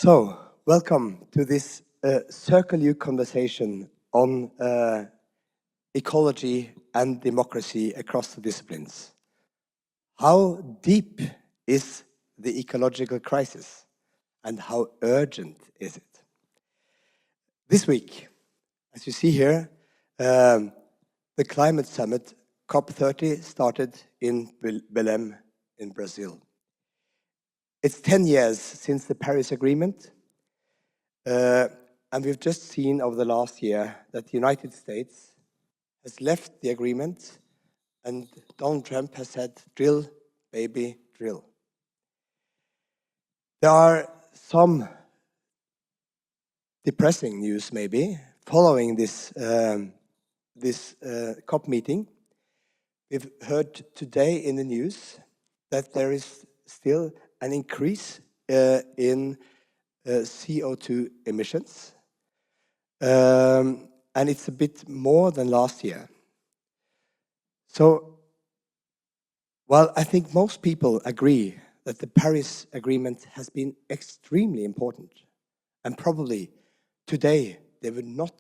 So, welcome to this Circle U conversation on ecology and democracy across the disciplines. How deep is the ecological crisis and how urgent is it? This week, as you see here, the climate summit COP30 started in Belém in Brazil. It's 10 years since the Paris Agreement, and we've just seen over the last year that the United States has left the agreement and Donald Trump has said, drill, baby, drill. There are some depressing news maybe following this COP meeting. We've heard today in the news that there is still an increase in CO2 emissions. And it's a bit more than last year. So, while I think most people agree that the Paris Agreement has been extremely important, and probably today they would not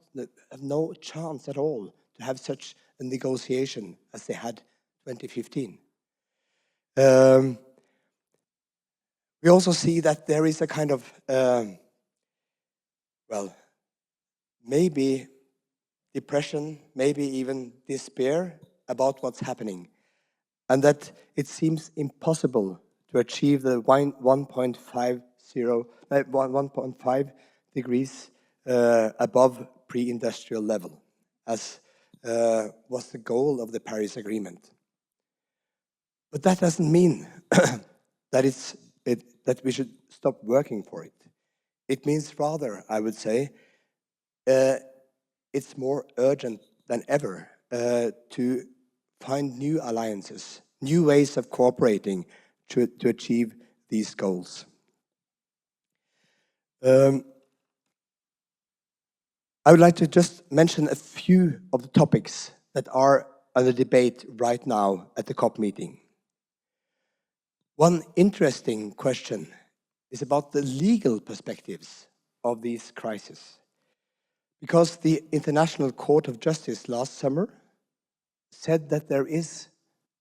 have no chance at all to have such a negotiation as they had 2015. We also see that there is a kind of, maybe depression, maybe even despair about what's happening, and that it seems impossible to achieve the 1.5 degrees above pre-industrial level, as was the goal of the Paris Agreement. But that doesn't mean that that we should stop working for it. It means rather, I would say, it's more urgent than ever to find new alliances, new ways of cooperating to achieve these goals. I would like to just mention a few of the topics that are under debate right now at the COP meeting. One interesting question is about the legal perspectives of these crises. Because the International Court of Justice last summer said that there is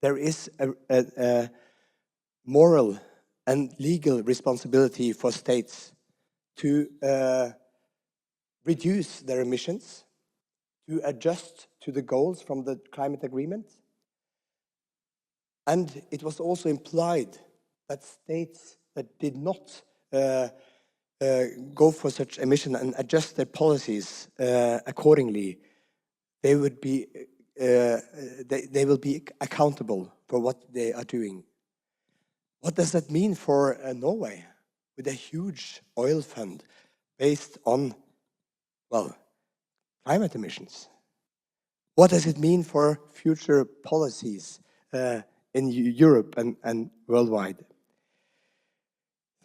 a moral and legal responsibility for states to reduce their emissions, to adjust to the goals from the climate agreement. And it was also implied that states that did not go for such emission and adjust their policies accordingly, they will be accountable for what they are doing. What does that mean for Norway, with a huge oil fund based on, climate emissions? What does it mean for future policies in Europe and worldwide?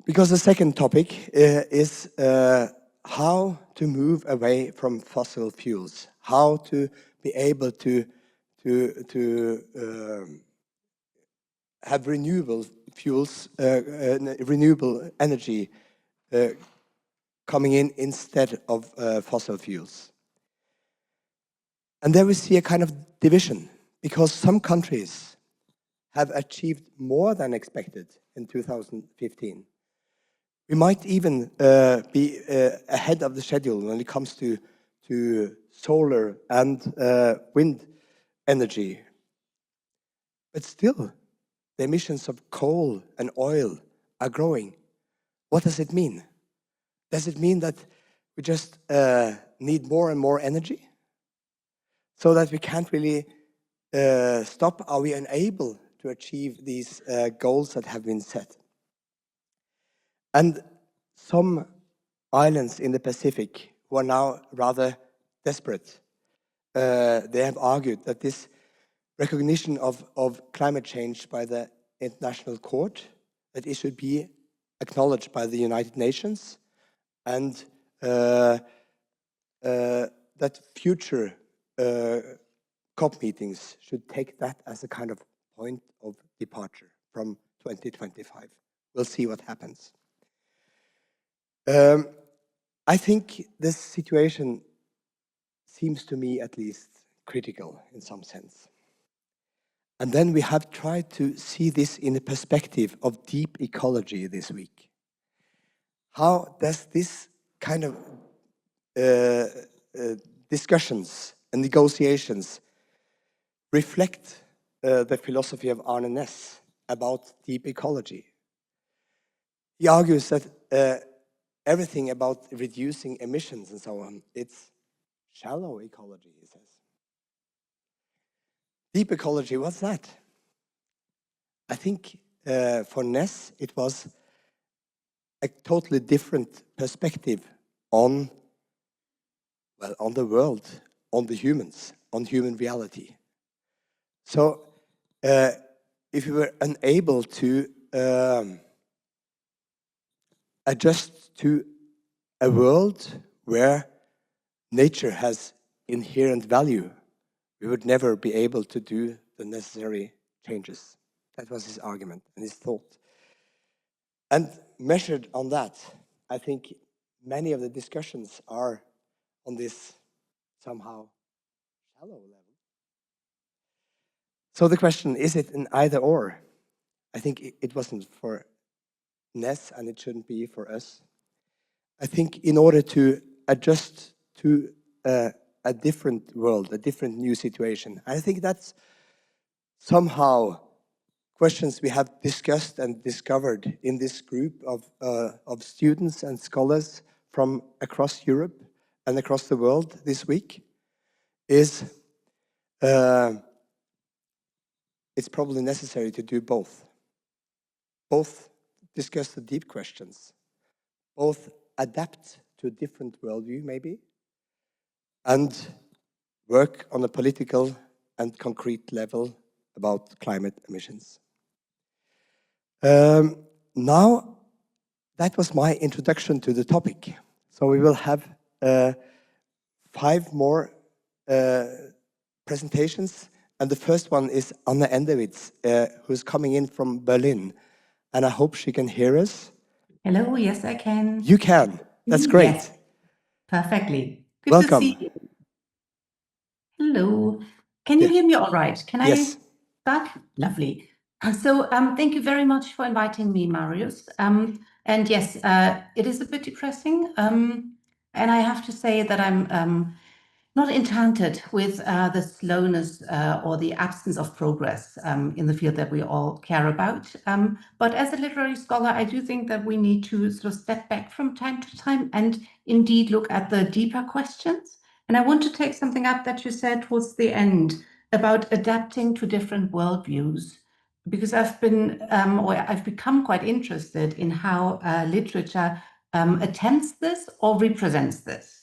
Because the second topic is how to move away from fossil fuels, how to be able to have renewable fuels, renewable energy coming in instead of fossil fuels. And there we see a kind of division, because some countries have achieved more than expected in 2015. We might even be ahead of the schedule when it comes to solar and wind energy. But still, the emissions of coal and oil are growing. What does it mean? Does it mean that we just need more and more energy so that we can't really stop? Are we unable to achieve these goals that have been set? And some islands in the Pacific who are now rather desperate, they have argued that this recognition of climate change by the International Court, that it should be acknowledged by the United Nations, and that future COP meetings should take that as a kind of point of departure from 2025. We'll see what happens. I think this situation seems to me at least critical in some sense. And then we have tried to see this in the perspective of deep ecology this week. How does this kind of discussions and negotiations reflect the philosophy of Arne Næss about deep ecology? He argues that everything about reducing emissions and so on, it's shallow ecology, he says. Deep ecology, what's that? I think for Næss, it was a totally different perspective on, well, on the world, on the humans, on human reality. So if we were unable to adjust to a world where nature has inherent value, we would never be able to do the necessary changes. That was his argument and his thought. And measured on that, I think many of the discussions are on this somehow shallow level. So the question, is it an either or? I think it wasn't for Næss and it shouldn't be for us. I think in order to adjust to a different world, a different new situation, I think that's somehow questions we have discussed and discovered in this group of students and scholars from across Europe and across the world this week is it's probably necessary to do both. Both discuss the deep questions, both adapt to a different worldview maybe, and work on a political and concrete level about climate emissions. Now, that was my introduction to the topic. So we will have 5 more presentations. And the first one is Anne Enderwitz, who's coming in from Berlin. And I hope she can hear us. Hello, yes, I can. You can. That's great. Yes, perfectly. Good Welcome. to see you. Hello. Can you hear me all right? Can Yes. I start? Lovely. So thank you very much for inviting me, Marius. And yes, it is a bit depressing. And I have to say that I'm not enchanted with the slowness or the absence of progress in the field that we all care about. But as a literary scholar, I do think that we need to sort of step back from time to time and indeed look at the deeper questions. And I want to take something up that you said towards the end about adapting to different worldviews, because I've been or I've become quite interested in how literature attempts this or represents this.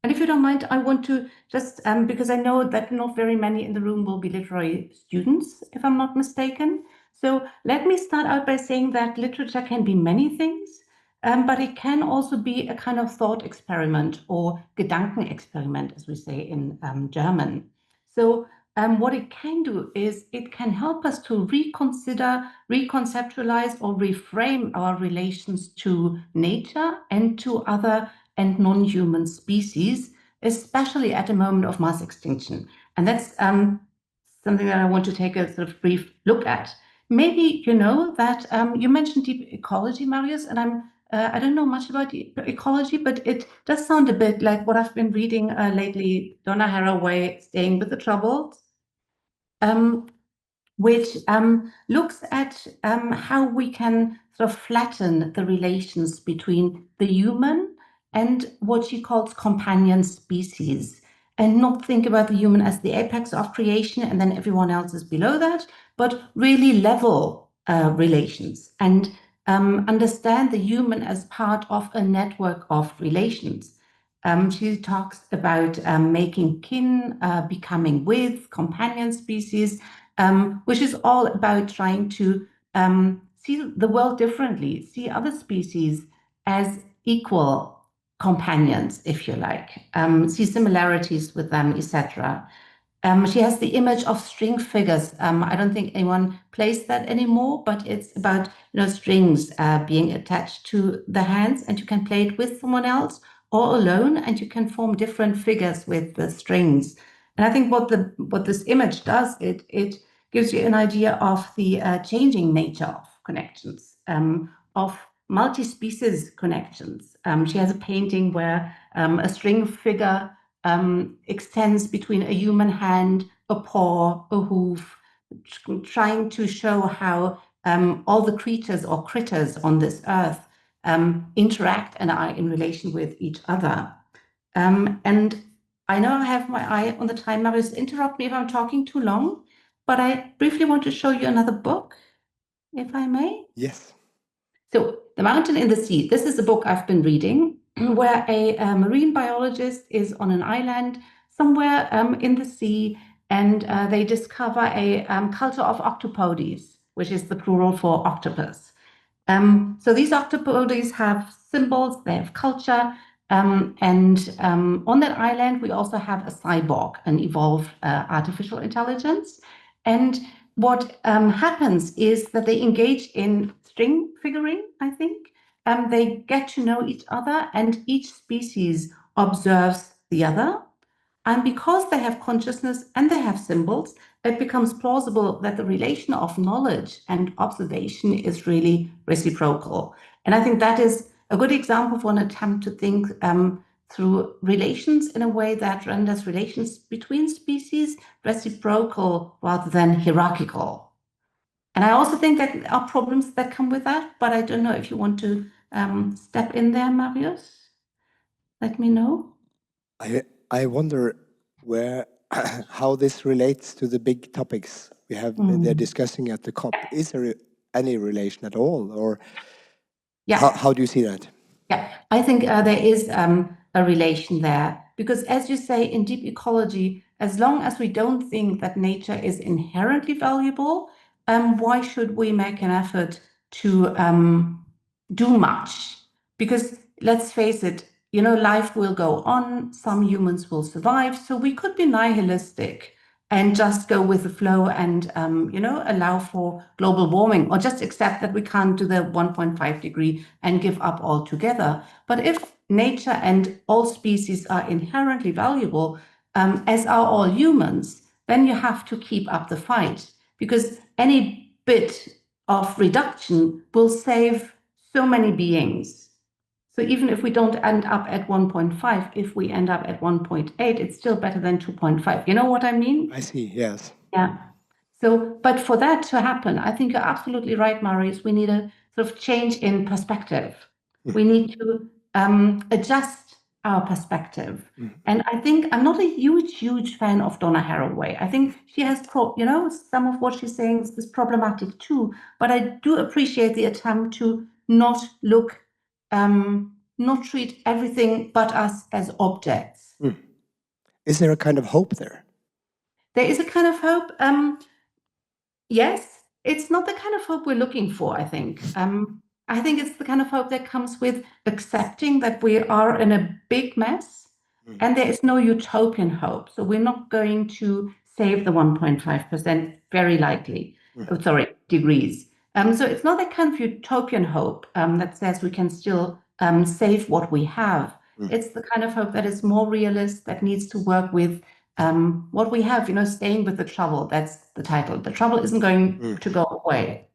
And if you don't mind, I want to just, because I know that not very many in the room will be literary students, if I'm not mistaken. So let me start out by saying that literature can be many things, but it can also be a kind of thought experiment or Gedankenexperiment, as we say in German. So what it can do is it can help us to reconsider, reconceptualize, or reframe our relations to nature and to other and non-human species, especially at a moment of mass extinction. And that's something that I want to take a sort of brief look at. Maybe you know that you mentioned deep ecology, Marius, and I don't know much about deep ecology, but it does sound a bit like what I've been reading lately, Donna Haraway, Staying with the Troubles, which looks at how we can sort of flatten the relations between the human and what she calls companion species, and not think about the human as the apex of creation and then everyone else is below that, but really level relations and understand the human as part of a network of relations. She talks about making kin, becoming with, companion species, which is all about trying to see the world differently, see other species as equal companions, if you like, see similarities with them, etc. She has the image of string figures. I don't think anyone plays that anymore, but it's about strings being attached to the hands, and you can play it with someone else or alone, and you can form different figures with the strings. And I think what this image does, it gives you an idea of the changing nature of connections, of multi-species connections. She has a painting where a string figure extends between a human hand, a paw, a hoof, trying to show how all the creatures or critters on this earth interact and are in relation with each other. And I know I have my eye on the time. Marius, interrupt me if I'm talking too long, but I briefly want to show you another book, if I may. Yes. So, The Mountain in the Sea. This is a book I've been reading where a marine biologist is on an island somewhere in the sea, and they discover a culture of octopodes, which is the plural for octopus. So these octopodes have symbols, they have culture, and on that island we also have a cyborg, an evolved artificial intelligence. And what happens is that they engage in string figuring, I think. They get to know each other, and each species observes the other. And because they have consciousness and they have symbols, it becomes plausible that the relation of knowledge and observation is really reciprocal. And I think that is a good example for an attempt to think through relations in a way that renders relations between species reciprocal rather than hierarchical. And I also think that there are problems that come with that, but I don't know if you want to step in there, Marius. Let me know. I wonder where how this relates to the big topics they're discussing at the COP. Is there any relation at all, or how do you see that? Yeah, I think there is a relation there, because as you say in Deep Ecology, as long as we don't think that nature is inherently valuable, why should we make an effort to do much? Because let's face it, life will go on, some humans will survive, so we could be nihilistic and just go with the flow and allow for global warming, or just accept that we can't do the 1.5 degree and give up altogether. But if nature and all species are inherently valuable, as are all humans, then you have to keep up the fight, because any bit of reduction will save so many beings. So even if we don't end up at 1.5, if we end up at 1.8, it's still better than 2.5. You know what I mean? I see, yes. Yeah. So, but for that to happen, I think you're absolutely right, Marius. We need a sort of change in perspective. We need to adjust our perspective. And I think I'm not a huge fan of Donna Haraway. I think she has, some of what she's saying is problematic too. But I do appreciate the attempt to not treat everything but us as objects. Is there a kind of hope there? There is a kind of hope. Yes, it's not the kind of hope we're looking for, I think. I think it's the kind of hope that comes with accepting that we are in a big mess and there is no utopian hope. So we're not going to save the 1.5%, very likely. Degrees. So it's not that kind of utopian hope that says we can still save what we have. It's the kind of hope that is more realist, that needs to work with what we have, staying with the trouble. That's the title. The trouble isn't going to go away.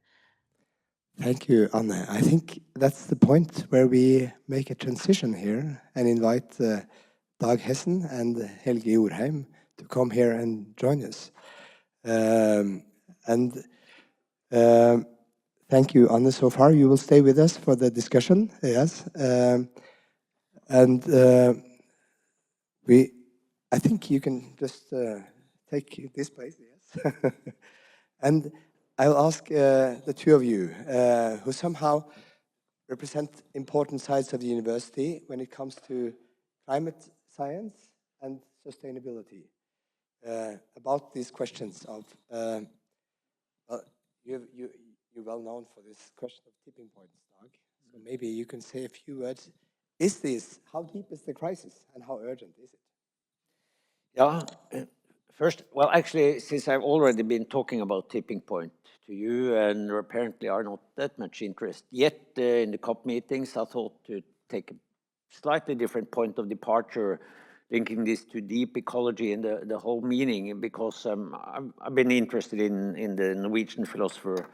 Thank you, Anne. I think that's the point where we make a transition here and invite Dag Hessen and Helge Jordheim to come here and join us. Thank you, Anne, so far. You will stay with us for the discussion, yes. I think you can just take this place, yes. And I'll ask the two of you who somehow represent important sides of the university when it comes to climate science and sustainability about these questions of, well, you're well known for this question of tipping points, Dag. So maybe you can say a few words. How deep is the crisis and how urgent is it? Ja, First, well, actually, since I've already been talking about tipping point to you, and there apparently are not that much interest yet in the COP meetings, I thought to take a slightly different point of departure, linking this to deep ecology and the whole meaning, because I've been interested in the Norwegian philosopher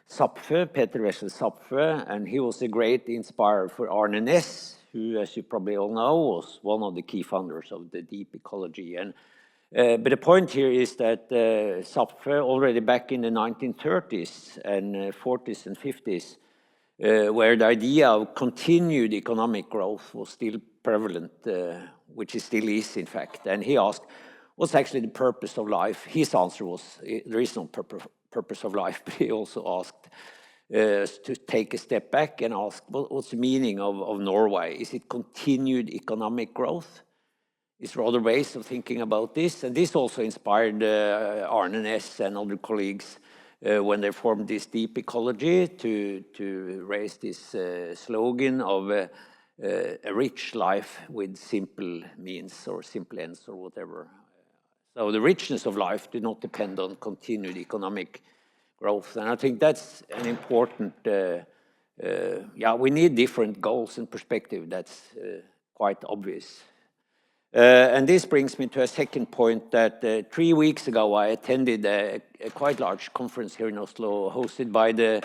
Zapffe, Peter Wessel Zapffe, and he was a great inspirer for Arne Næss, who, as you probably all know, was one of the key founders of the deep ecology. And but the point here is that Zapffe, already back in the 1930s and 40s and 50s, where the idea of continued economic growth was still prevalent, which it still is, in fact. And he asked, what's actually the purpose of life? His answer was, there is no purpose of life, but he also asked to take a step back and ask, what's the meaning of Norway? Is it continued economic growth? Is there other ways of thinking about this? And this also inspired Arne Næss and other colleagues when they formed this deep ecology to raise this slogan of a rich life with simple means or simple ends or whatever. So the richness of life did not depend on continued economic growth. And I think that's an important, yeah, we need different goals and perspective. That's quite obvious. And this brings me to a second point that 3 weeks ago I attended a quite large conference here in Oslo hosted by the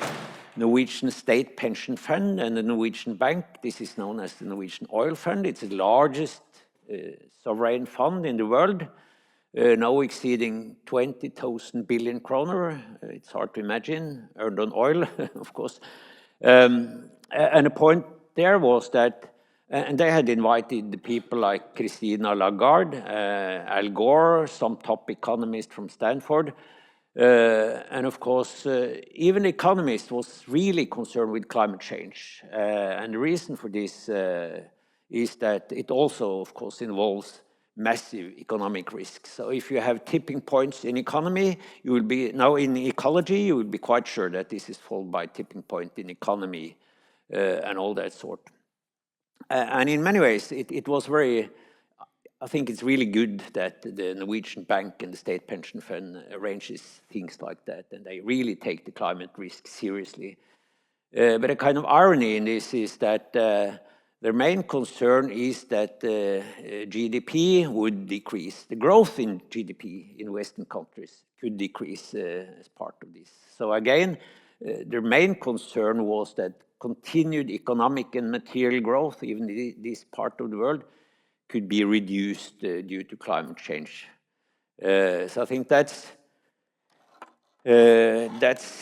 Norwegian State Pension Fund and the Norwegian Bank. This is known as the Norwegian Oil Fund. It's the largest sovereign fund in the world, now exceeding 20,000 billion kroner. It's hard to imagine, earned on oil, of course. And the point there was that and they had invited the people like Christina Lagarde, Al Gore, some top economist from Stanford. And of course, even economists was really concerned with climate change. And the reason for this is that it also, of course, involves massive economic risks. So if you have tipping points in economy, you will be, now in ecology, you will be quite sure that this is followed by tipping point in economy and all that sort. And in many ways, it was very, I think it's really good that the Norwegian Bank and the State Pension Fund arranges things like that, and they really take the climate risk seriously. But a kind of irony in this is that their main concern is that GDP would decrease. The growth in GDP in Western countries could decrease as part of this. So again, their main concern was that continued economic and material growth, even in this part of the world, could be reduced due to climate change. So I think that's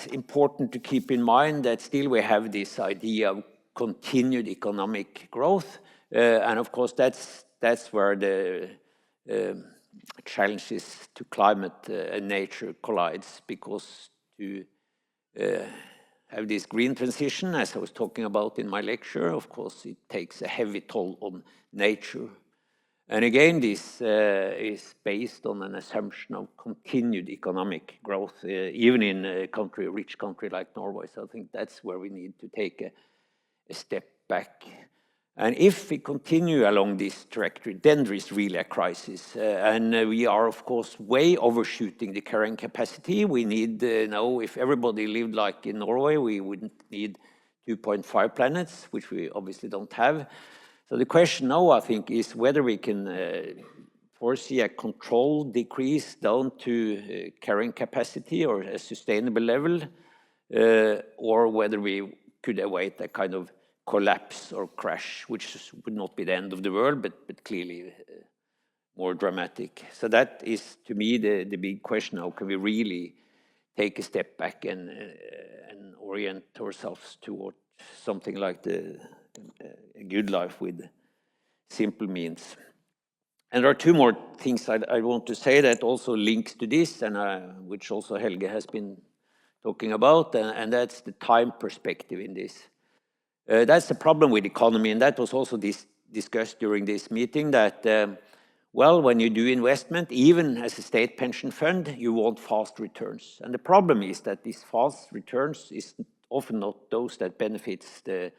important to keep in mind, that still we have this idea of continued economic growth. And of course, that's where the challenges to climate and nature collides, because to have this green transition, as I was talking about in my lecture, of course, it takes a heavy toll on nature. And again, this is based on an assumption of continued economic growth, even in a country, a rich country like Norway. So I think that's where we need to take a step back. And if we continue along this trajectory, then there is really a crisis. And we are, of course, way overshooting the carrying capacity. We need, now, if everybody lived like in Norway, we wouldn't need 2.5 planets, which we obviously don't have. So the question now, I think, is whether we can foresee a controlled decrease down to carrying capacity or a sustainable level, or whether we could await a kind of collapse or crash, which would not be the end of the world, but clearly more dramatic. So that is, to me, the big question. How can we really take a step back and orient ourselves toward something like a good life with simple means? And there are two more things I want to say that also links to this, and which also Helge has been talking about, and that's the time perspective in this. That's the problem with economy, and that was also discussed during this meeting, that, well, when you do investment, even as a state pension fund, you want fast returns. And the problem is that these fast returns is often not those that benefits the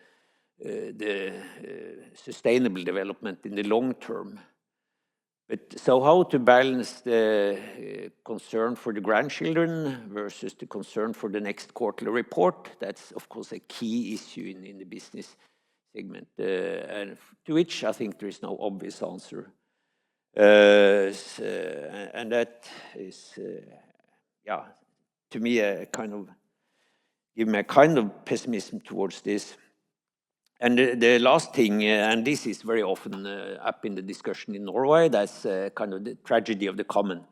sustainable development in the long term. But so how to balance the concern for the grandchildren versus the concern for the next quarterly report? That's, of course, a key issue in the business segment, and to which I think there is no obvious answer. And that is, yeah, to me, give me a kind of pessimism towards this. And the last thing, and this is very often up in the discussion in Norway, that's kind of the tragedy of the common,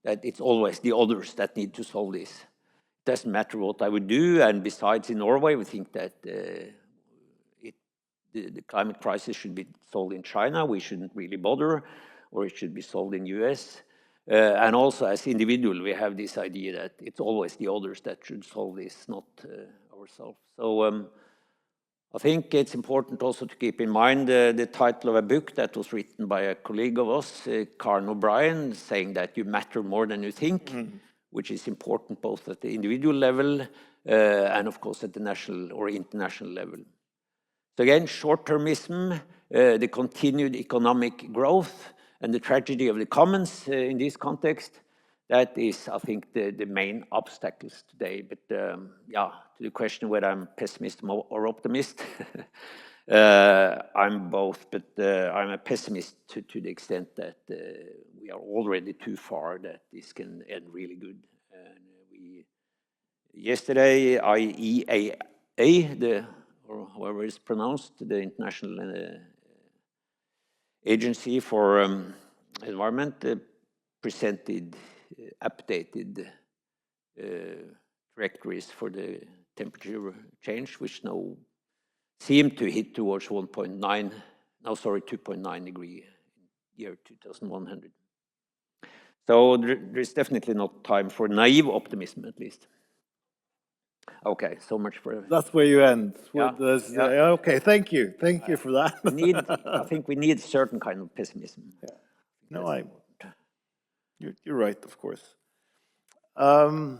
that it's always the others that need to solve this. It doesn't matter what I would do, and besides in Norway, we think that the climate crisis should be solved in China, we shouldn't really bother, or it should be solved in US. And also as individual, we have this idea that it's always the others that should solve this, not ourselves. So I think it's important also to keep in mind the title of a book that was written by a colleague of us, Karen O'Brien, saying that you matter more than you think, which is important both at the individual level and of course at the national or international level. So again, short-termism, the continued economic growth, and the tragedy of the commons in this context, that is, I think, the main obstacles today. But yeah, to the question whether I'm pessimist or optimist, I'm both, but I'm a pessimist to the extent that we are already too far that this can end really good. And yesterday, IEA, or however it's pronounced, the International Agency for Environment, presented updated trajectories for the temperature change, which now seem to hit towards 2.9 degree year 2100. So there is definitely not time for naive optimism, at least. Okay, so much for that's where you end. Yeah, With this, yeah. okay, thank you for that. I think we need certain kind of pessimism. Yeah. No, you're right, of course. I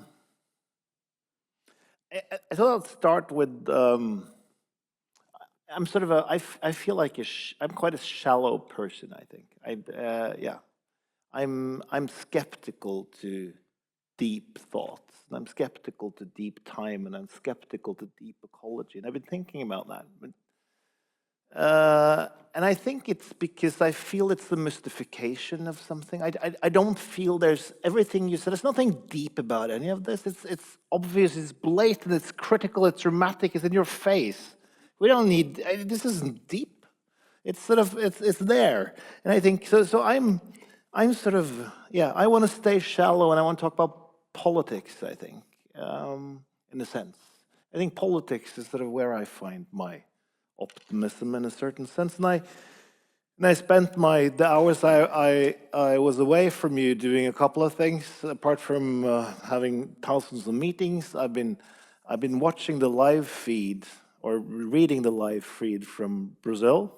thought I'd start with. I'm sort of I feel like I'm quite a shallow person. I think I'm skeptical to deep thoughts. And I'm skeptical to deep time, and I'm skeptical to deep ecology. And I've been thinking about that. And I think it's because I feel it's the mystification of something. I don't feel there's everything you said. There's nothing deep about any of this. It's obvious. It's blatant. It's critical. It's dramatic. It's in your face. We don't need. This isn't deep. It's sort of it's there. And I think so. So I'm sort of I want to stay shallow, and I want to talk about politics. I think in a sense, I think politics is sort of where I find my optimism in a certain sense, and I spent the hours I was away from you doing a couple of things. Apart from having thousands of meetings, I've been watching the live feed or reading the live feed from Brazil,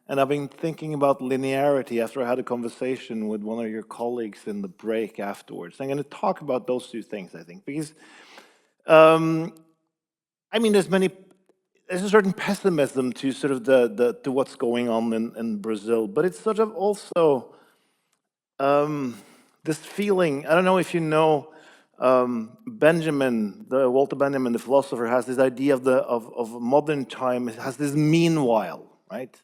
and I've been thinking about linearity after I had a conversation with one of your colleagues in the break afterwards. I'm going to talk about those two things, I think, because I mean, there's a certain pessimism to sort of to what's going on in Brazil, but it's sort of also this feeling. I don't know if you know Walter Benjamin, the philosopher, has this idea of modern time. It has this meanwhile, right?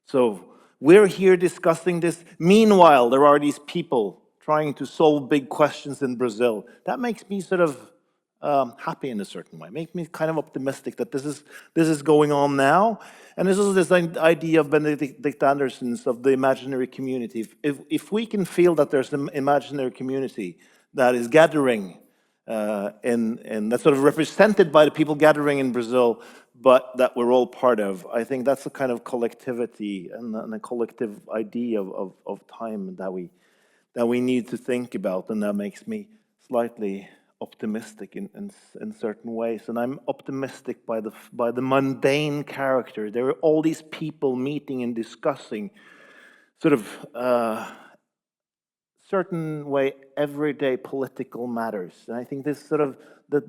So we're here discussing this. Meanwhile, there are these people trying to solve big questions in Brazil. That makes me sort of happy in a certain way. Make me kind of optimistic that this is going on now. And this is this idea of Benedict Anderson's of the imaginary community. If we can feel that there's an imaginary community that is gathering and that's sort of represented by the people gathering in Brazil, but that we're all part of, I think that's a kind of collectivity and a collective idea of time that we need to think about, and that makes me slightly optimistic in certain ways. And I'm optimistic by the mundane character. There are all these people meeting and discussing sort of certain way everyday political matters. And I think this sort of this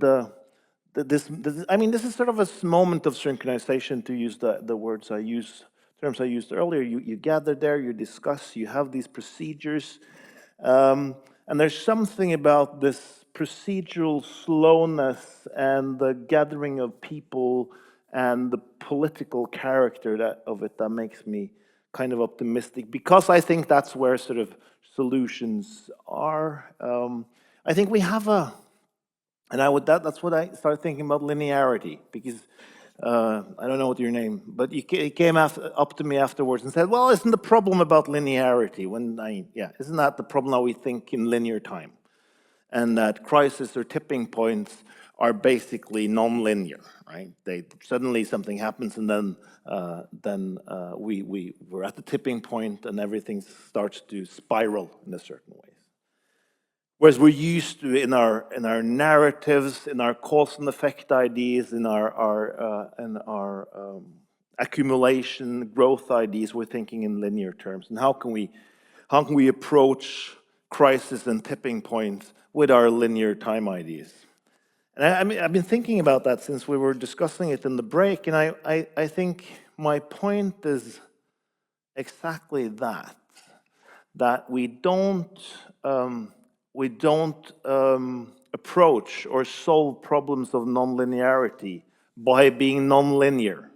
I mean, this is sort of a moment of synchronization, to use the words I use terms I used earlier. You gather there, you discuss, you have these procedures. And there's something about this procedural slowness and the gathering of people and the political character of it that makes me kind of optimistic, because I think that's where sort of solutions are. I think we have and that's what I started thinking about linearity, because I don't know what your name, but he came up to me afterwards and said, well, isn't the problem about linearity? Isn't that the problem how we think in linear time? And that crisis or tipping points are basically non-linear, right? Suddenly something happens, and then we're at the tipping point, and everything starts to spiral in a certain way. Whereas we're used to in our narratives, in our cause and effect ideas, in our accumulation growth ideas, we're thinking in linear terms. And how can we approach crisis and tipping points with our linear time ideas? And I've been thinking about that since we were discussing it in the break, and I think my point is exactly that we don't approach or solve problems of nonlinearity by being nonlinear.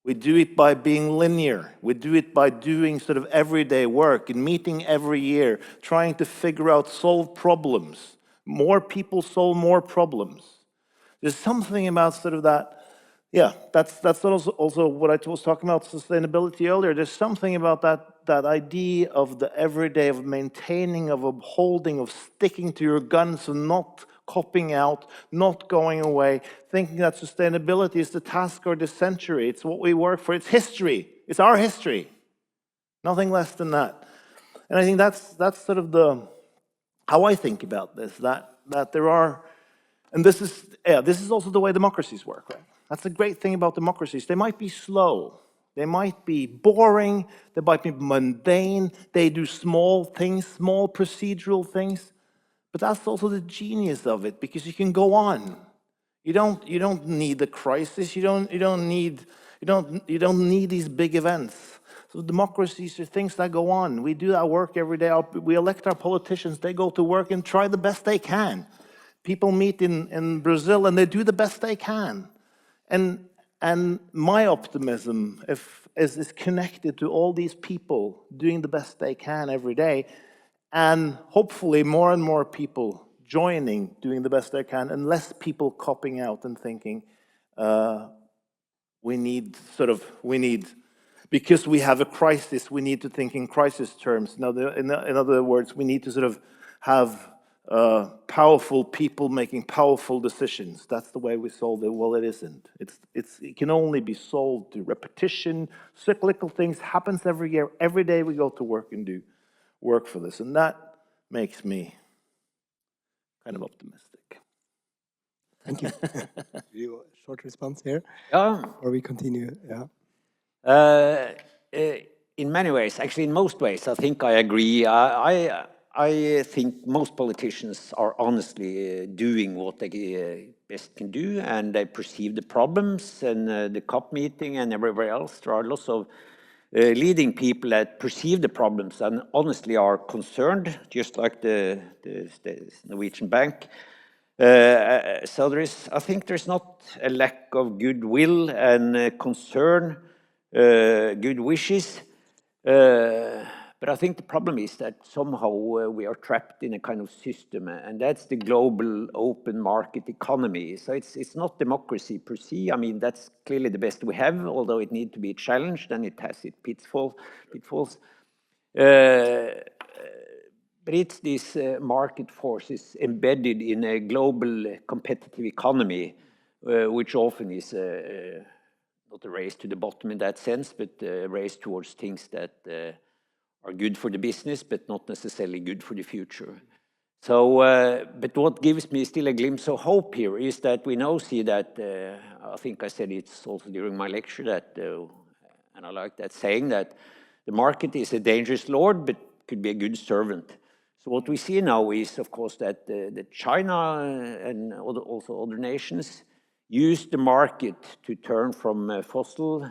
We do it by being linear. We do it by doing sort of everyday work and meeting every year, trying to figure out, solve problems. More people solve more problems. There's something about sort of that. Yeah, that's also what I was talking about sustainability earlier. There's something about that idea of the everyday, of maintaining, of upholding, of sticking to your guns and not copping out, not going away, thinking that sustainability is the task of the century. It's what we work for. It's history. It's our history. Nothing less than that. And I think that's sort of how I think about this. That there are, and this is also the way democracies work, right? That's the great thing about democracies. They might be slow. They might be boring. They might be mundane. They do small things, small procedural things. But that's also the genius of it, because you can go on. You don't need the crisis. You don't need these big events. So democracies are things that go on. We do our work every day. We elect our politicians. They go to work and try the best they can. People meet in Brazil and they do the best they can. And my optimism is connected to all these people doing the best they can every day, and hopefully more and more people joining, doing the best they can, and less people copping out and thinking, we need, because we have a crisis, we need to think in crisis terms. In other words, we need to sort of have powerful people making powerful decisions. That's the way we solve it. Well, it isn't. It can only be solved through repetition. Cyclical things happens every year. Every day we go to work and do work for this, and that makes me kind of optimistic. Thank you. You short response here? Yeah. Or we continue? Yeah. In many ways, actually in most ways, I think I agree. I think most politicians are honestly doing what they best can do, and they perceive the problems, and the COP meeting and everywhere else. There are lots of leading people that perceive the problems and honestly are concerned, just like the Norwegian bank. So I think there's not a lack of goodwill and concern, good wishes. But I think the problem is that somehow we are trapped in a kind of system, and that's the global open market economy. So it's not democracy per se. I mean, that's clearly the best we have, although it needs to be challenged and it has its pitfalls. But it's these market forces embedded in a global competitive economy, which often is not a race to the bottom in that sense, but a race towards things that are good for the business, but not necessarily good for the future. So, but what gives me still a glimpse of hope here is that we now see that, I think I said it's also during my lecture that, and I like that saying, that the market is a dangerous lord, but could be a good servant. So what we see now is, of course, that China and also other nations use the market to turn from fossil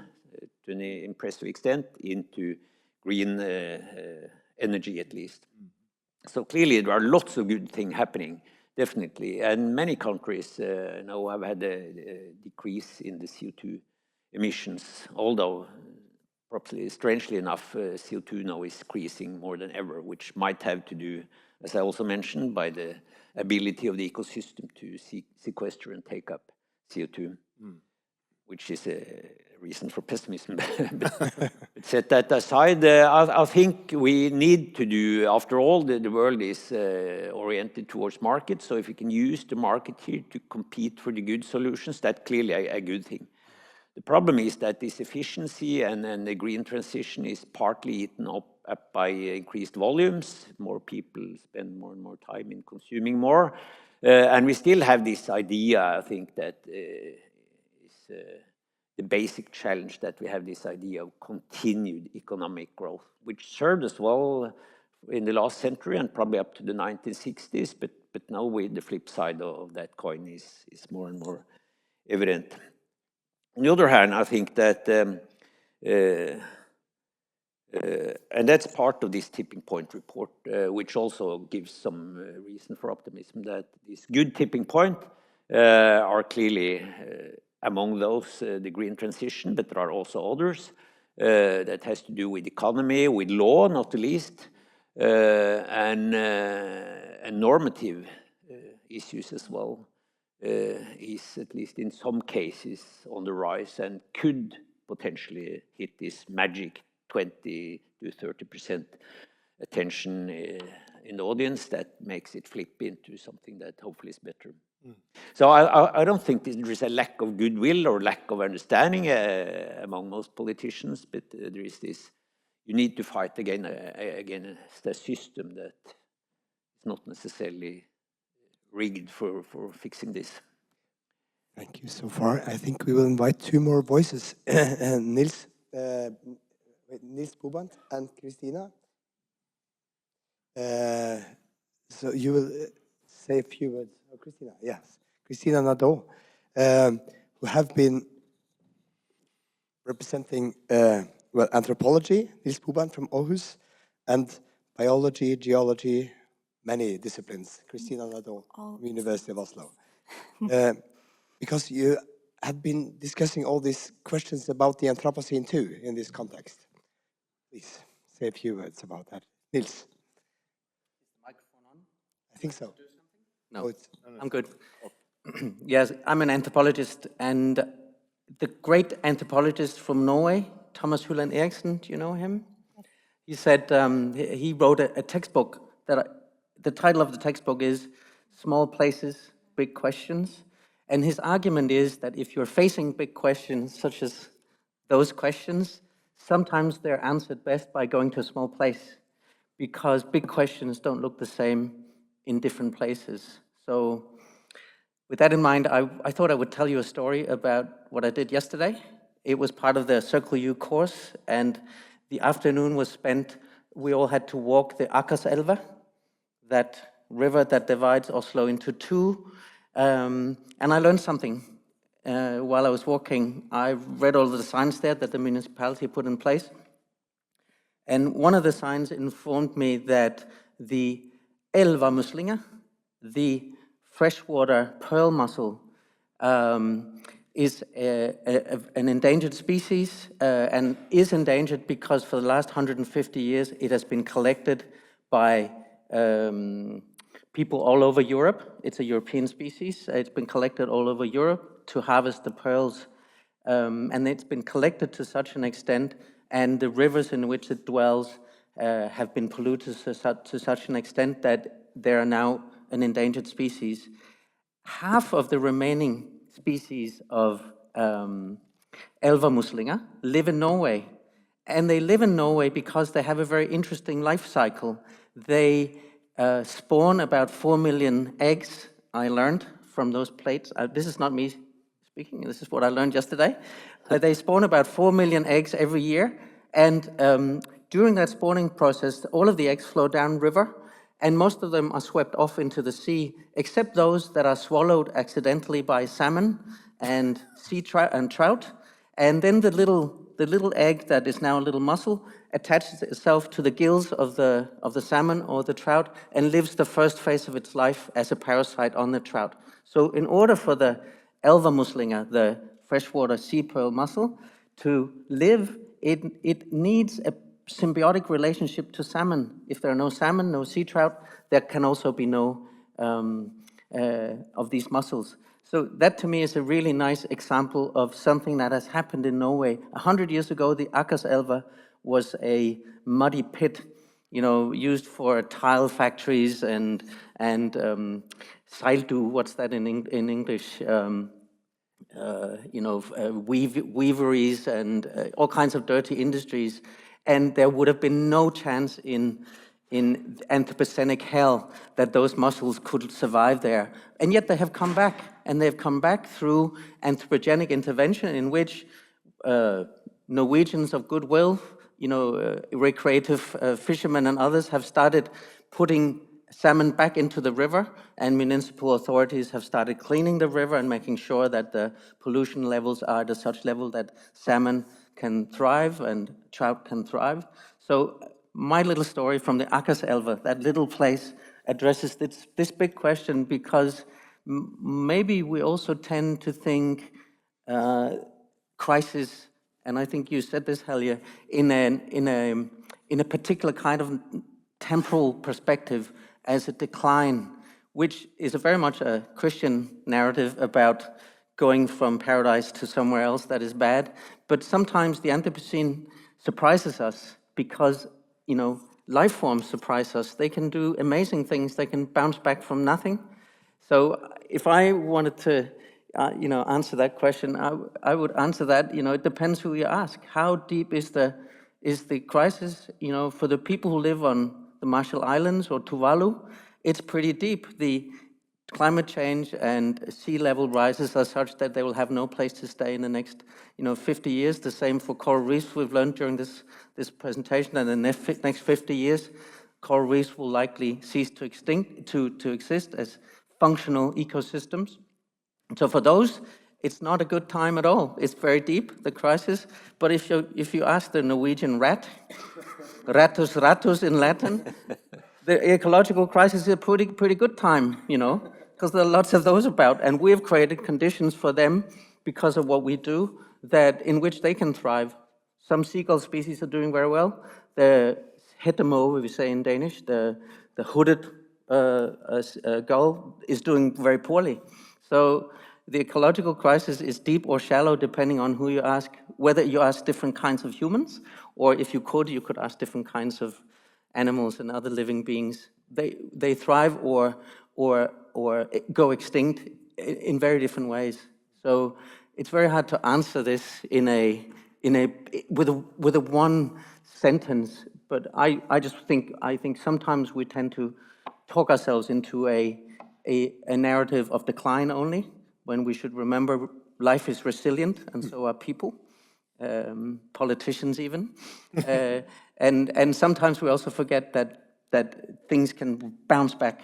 to an impressive extent into green energy at least. So clearly there are lots of good things happening, definitely. And many countries now have had a decrease in the CO2 emissions, although probably strangely enough, CO2 now is increasing more than ever, which might have to do, as I also mentioned, by the ability of the ecosystem to sequester and take up CO2, which is a reason for pessimism. But set that aside, I think we need to do, after all, the world is oriented towards markets, so if we can use the market here to compete for the good solutions, that's clearly a good thing. The problem is that this efficiency and the green transition is partly eaten up by increased volumes. More people spend more and more time in consuming more. And we still have this idea, I think, that is the basic challenge, that we have this idea of continued economic growth, which served us well in the last century and probably up to the 1960s. But now with the flip side of that coin is more and more evident. On the other hand, I think that, and that's part of this tipping point report, which also gives some reason for optimism, that this good tipping point are clearly among those the green transition, but there are also others that has to do with economy, with law, not the least, and normative issues as well. Is at least in some cases on the rise and could potentially hit this magic 20 to 30% attention in the audience that makes it flip into something that hopefully is better. So I don't think there is a lack of goodwill or lack of understanding among most politicians, but there is this, you need to fight against a system that is not necessarily rigged for fixing this. Thank you so far. I think we will invite two more voices, Nils Bubandt and Christina. So you will say a few words. Oh, Christina, yes. Christina Nadeau, who have been representing anthropology, Nils Bubandt from Aarhus, and biology, geology, many disciplines. Christina Nadeau, from University of Oslo. Because you have been discussing all these questions about the Anthropocene too in this context. Please say a few words about that. Nils. Is the microphone on? I think so. No, no. I'm good. Yes, I'm an anthropologist, and the great anthropologist from Norway, Thomas Hylland Eriksen, do you know him? He said, he wrote a textbook that the title of the textbook is Small Places, Big Questions. And his argument is that if you're facing big questions, such as those questions, sometimes they're answered best by going to a small place, because big questions don't look the same in different places. So with that in mind, I thought I would tell you a story about what I did yesterday. It was part of the Circle U course, and the afternoon was spent, we all had to walk the Akerselva, that river that divides Oslo into two. And I learned something while I was walking. I read all the signs there that the municipality put in place. And one of the signs informed me that the elvamuslinga, the freshwater pearl mussel, is an endangered species and is endangered because for the last 150 years it has been collected by people all over Europe. It's a European species. It's been collected all over Europe to harvest the pearls. And it's been collected to such an extent, and the rivers in which it dwells have been polluted to such an extent that they are now an endangered species. Half of the remaining species of elvamuslinga live in Norway. And they live in Norway because they have a very interesting life cycle. They spawn about 4 million eggs, I learned from those plates. This is not me speaking, this is what I learned yesterday. They spawn about 4 million eggs every year. And during that spawning process, all of the eggs flow downriver, and most of them are swept off into the sea, except those that are swallowed accidentally by salmon and trout. And then the the little egg that is now a little mussel attaches itself to the gills of the salmon or the trout and lives the first phase of its life as a parasite on the trout. So in order for the Elvermuslinger, the freshwater sea pearl mussel, to live, it needs a symbiotic relationship to salmon. If there are no salmon, no sea trout, there can also be no of these mussels. So that to me is a really nice example of something that has happened in Norway. 100 years ago, the Akerselva was a muddy pit, you know, used for tile factories and seildu, what's that in English? You know, weaveries and all kinds of dirty industries. And there would have been no chance in Anthropocenic hell that those mussels could survive there. And yet they have come back, and they've come back through anthropogenic intervention in which Norwegians of goodwill, you know, recreative fishermen and others have started putting salmon back into the river, and municipal authorities have started cleaning the river and making sure that the pollution levels are at such level that salmon can thrive and trout can thrive. So my little story from the Akerselva, that little place, addresses this big question, because maybe we also tend to think crisis, and I think you said this, Helge, in a particular kind of temporal perspective as a decline, which is very much a Christian narrative about going from paradise to somewhere else that is bad. But sometimes the Anthropocene surprises us because, you know, life forms surprise us. They can do amazing things. They can bounce back from nothing. So if I wanted to, you know, answer that question, I would answer that, you know, it depends who you ask. How deep is the crisis? You know, for the people who live on the Marshall Islands or Tuvalu, it's pretty deep. The climate change and sea level rises are such that they will have no place to stay in the next, you know, 50 years. The same for coral reefs. We've learned during this presentation that in the next 50 years, coral reefs will likely cease to exist as functional ecosystems. So for those, it's not a good time at all. It's very deep, the crisis. But if you ask the Norwegian rat, ratus ratus in Latin, the ecological crisis is a pretty good time, you know, because there are lots of those about, and we have created conditions for them because of what we do that in which they can thrive. Some seagull species are doing very well. The hetemo, we say in Danish, the hooded gull is doing very poorly. So the ecological crisis is deep or shallow depending on who you ask, whether you ask different kinds of humans, or if you could ask different kinds of animals and other living beings. They thrive or go extinct in very different ways. So it's very hard to answer this with a one sentence. But I think sometimes we tend to talk ourselves into a narrative of decline only, when we should remember life is resilient, and so are people, politicians even. And sometimes we also forget that things can bounce back.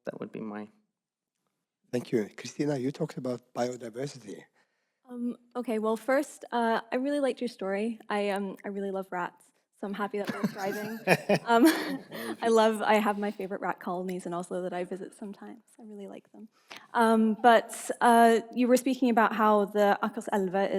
That would be my... Thank you. Christina, you talked about biodiversity. Okay, well, first, I really liked your story. I really love rats, so I'm happy that they're thriving. I have my favorite rat colonies in Oslo that I visit sometimes. I really like them. But you were speaking about how the Akerselva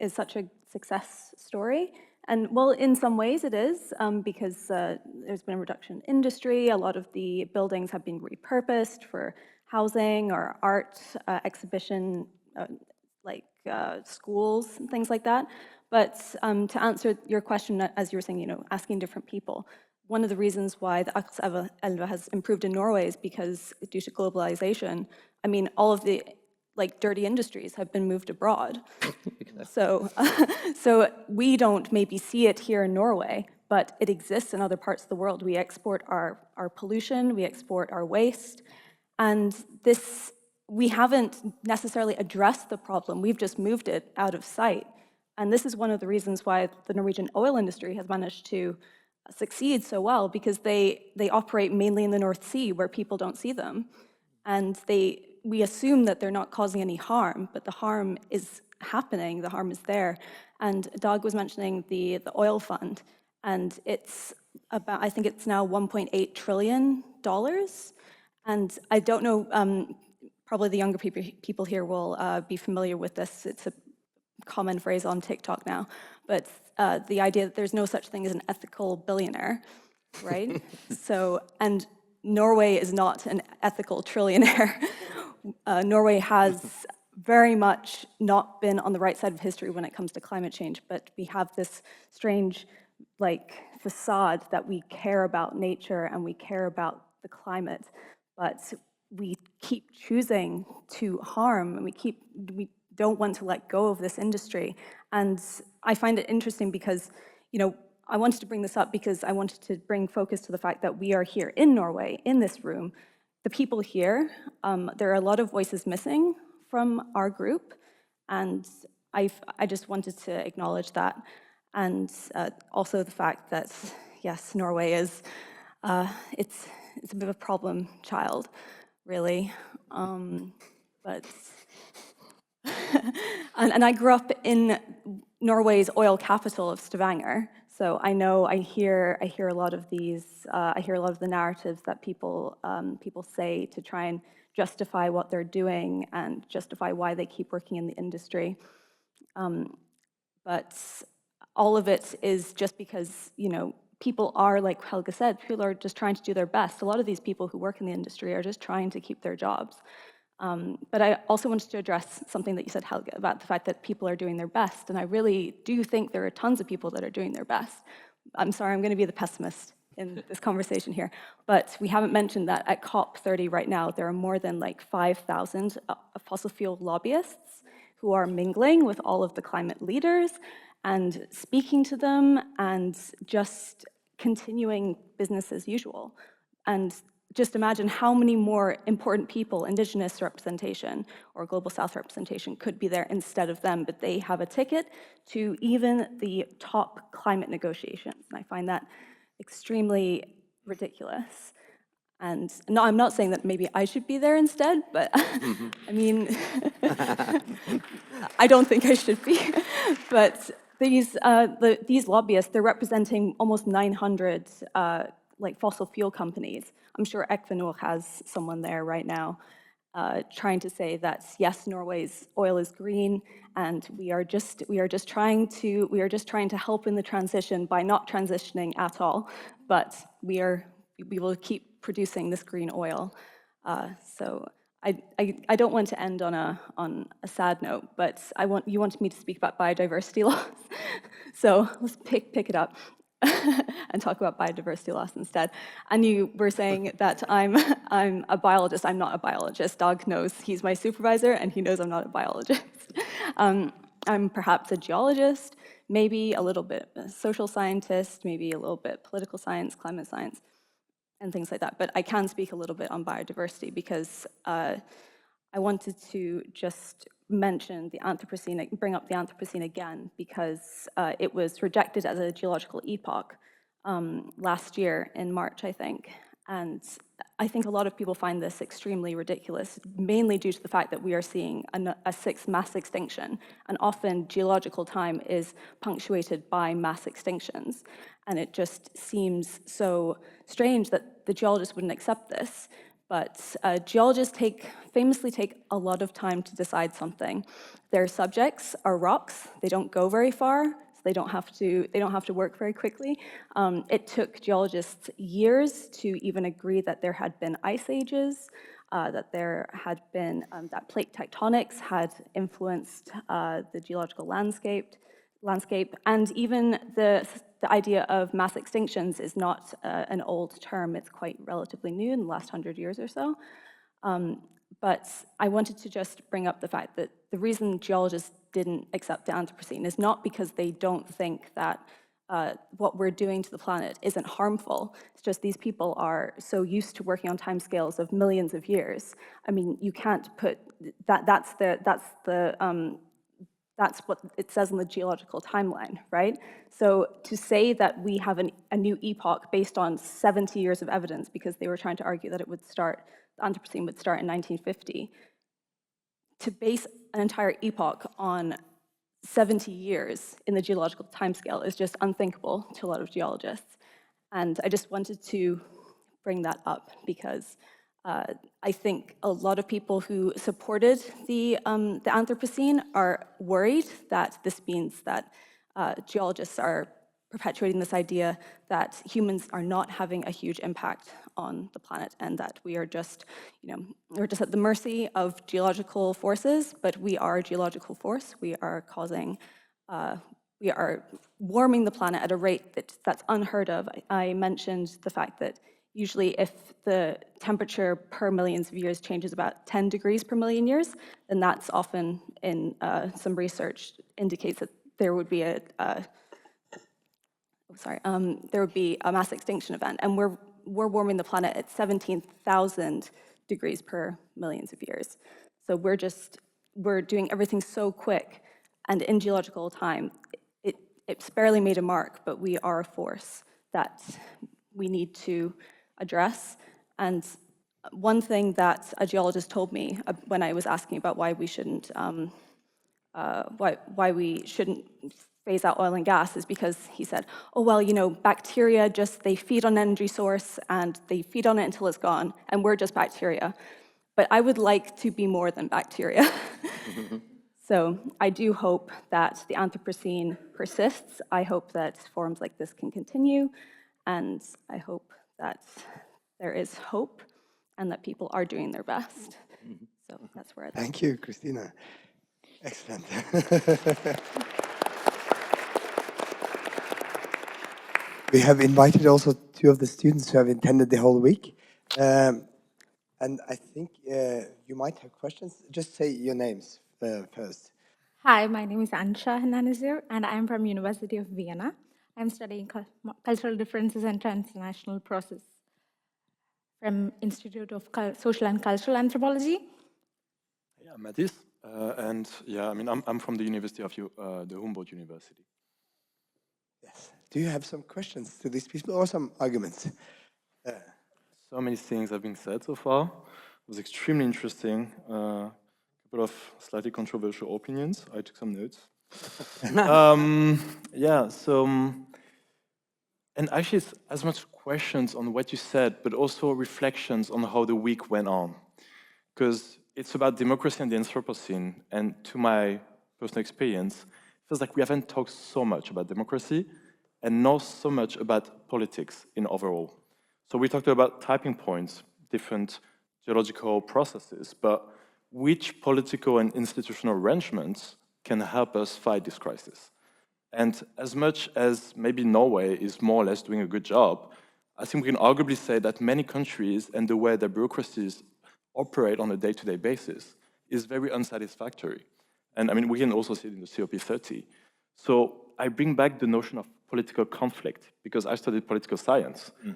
is such a success story. And well, in some ways it is, because there's been a reduction in industry. A lot of the buildings have been repurposed for housing or art exhibition, schools and things like that. But to answer your question, as you were saying, you know, asking different people, one of the reasons why the Akerselva has improved in Norway is because due to globalization, I mean, all of the dirty industries have been moved abroad. So we don't maybe see it here in Norway, but it exists in other parts of the world. We export our pollution, we export our waste, and we haven't necessarily addressed the problem. We've just moved it out of sight. And this is one of the reasons why the Norwegian oil industry has managed to succeed so well, because they operate mainly in the North Sea where people don't see them. And we assume that they're not causing any harm, but the harm is happening, the harm is there. And Dag was mentioning the oil fund, and it's about, I think it's now $1.8 trillion. And I don't know, probably the younger people here will be familiar with this. It's a common phrase on TikTok now, but the idea that there's no such thing as an ethical billionaire, right? So, and Norway is not an ethical trillionaire. Norway has very much not been on the right side of history when it comes to climate change, but we have this strange, like, facade that we care about nature and we care about the climate, but we keep choosing to harm, and we don't want to let go of this industry. And I find it interesting because, you know, I wanted to bring this up because I wanted to bring focus to the fact that we are here in Norway, in this room. The people here, there are a lot of voices missing from our group, and I just wanted to acknowledge that. And also the fact that, yes, Norway is, it's a bit of a problem child, really. But and I grew up in Norway's oil capital of Stavanger, so I know, I hear a lot of these, I hear a lot of the narratives that people say to try and justify what they're doing and justify why they keep working in the industry. But all of it is just because, you know, people are, like Helge said, people are just trying to do their best. A lot of these people who work in the industry are just trying to keep their jobs. But I also wanted to address something that you said, Helge, about the fact that people are doing their best. And I really do think there are tons of people that are doing their best. I'm sorry, I'm going to be the pessimist in this conversation here. But we haven't mentioned that at COP30 right now, there are more than like 5,000 fossil fuel lobbyists who are mingling with all of the climate leaders and speaking to them and just continuing business as usual. And just imagine how many more important people, Indigenous representation or Global South representation, could be there instead of them, but they have a ticket to even the top climate negotiations. And I find that extremely ridiculous. And no, I'm not saying that maybe I should be there instead, but I mean, I don't think I should be. But these lobbyists, they're representing almost 900 like fossil fuel companies. I'm sure Equinor has someone there right now trying to say that yes, Norway's oil is green, and we are just trying to help in the transition by not transitioning at all, but we will keep producing this green oil. So I don't want to end on a sad note, but you wanted me to speak about biodiversity loss, so let's pick it up and talk about biodiversity loss instead. And you were saying that I'm a biologist. I'm not a biologist. Dag knows he's my supervisor, and he knows I'm not a biologist. I'm perhaps a geologist, maybe a little bit a social scientist, maybe a little bit political science, climate science, and things like that. But I can speak a little bit on biodiversity because I wanted to just mention the Anthropocene, bring up the Anthropocene again, because it was rejected as a geological epoch last year in March, I think. And I think a lot of people find this extremely ridiculous, mainly due to the fact that we are seeing a sixth mass extinction. And often geological time is punctuated by mass extinctions. And it just seems so strange that the geologists wouldn't accept this. But geologists famously take a lot of time to decide something. Their subjects are rocks. They don't go very far, so they don't have to work very quickly. It took geologists years to even agree that there had been ice ages, that there had been that plate tectonics had influenced the geological landscape, and even the idea of mass extinctions is not an old term. It's quite relatively new in the last 100 years or so. But I wanted to just bring up the fact that the reason geologists didn't accept the Anthropocene is not because they don't think that what we're doing to the planet isn't harmful. It's just these people are so used to working on timescales of millions of years. I mean, you can't put that. That's what it says in the geological timeline, right? So to say that we have a new epoch based on 70 years of evidence, because they were trying to argue that the Anthropocene would start in 1950, to base an entire epoch on 70 years in the geological timescale is just unthinkable to a lot of geologists. And I just wanted to bring that up because I think a lot of people who supported the Anthropocene are worried that this means that geologists are perpetuating this idea that humans are not having a huge impact on the planet and that we are just, we're just at the mercy of geological forces, but we are a geological force. We are causing, we are warming the planet at a rate that's unheard of. I mentioned the fact that usually if the temperature per millions of years changes about 10 degrees per million years, then that's often in some research indicates that there would be there would be a mass extinction event, and we're warming the planet at 17,000 degrees per millions of years. So we're doing everything so quick, and in geological time, it's barely made a mark, but we are a force that we need to address. And one thing that a geologist told me when I was asking about why we shouldn't phase out oil and gas is because he said, oh, well, bacteria they feed on an energy source and they feed on it until it's gone, and we're just bacteria. But I would like to be more than bacteria. So I do hope that the Anthropocene persists. I hope that forums like this can continue, and I hope that there is hope and that people are doing their best. So that's where Thank you, Christina. Excellent. We have invited also two of the students who have attended the whole week. And I think you might have questions. Just say your names first. Hi, my name is Ansha Hananazir, and I'm from University of Vienna. I'm studying cultural differences and transnational process from Institute of Social and Cultural Anthropology. Yeah, Mathis, and yeah, I mean, I'm from the University of the Humboldt University. Yes. Do you have some questions to these people or some arguments? So many things have been said so far. It was extremely interesting. A couple of slightly controversial opinions. I took some notes. Yeah, so, and actually it's as much questions on what you said, but also reflections on how the week went on. Because it's about democracy and the Anthropocene, and to my personal experience, it feels like we haven't talked so much about democracy and not so much about politics in overall. So we talked about typing points, different geological processes, but which political and institutional arrangements can help us fight this crisis? And as much as maybe Norway is more or less doing a good job, I think we can arguably say that many countries and the way their bureaucracies operate on a day-to-day basis is very unsatisfactory. And I mean, we can also see it in the COP30. So I bring back the notion of political conflict because I studied political science. Nice.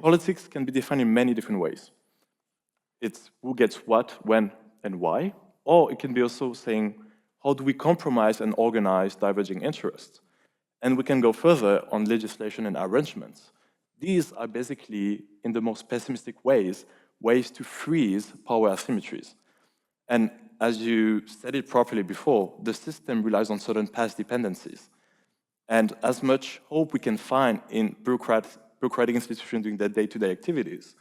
Politics can be defined in many different ways. It's who gets what, when, and why, or it can be also saying, how do we compromise and organize diverging interests? And we can go further on legislation and arrangements. These are basically, in the most pessimistic ways to freeze power asymmetries. And as you said it properly before, the system relies on certain past dependencies. And as much hope we can find in bureaucratic institutions doing their day-to-day activities,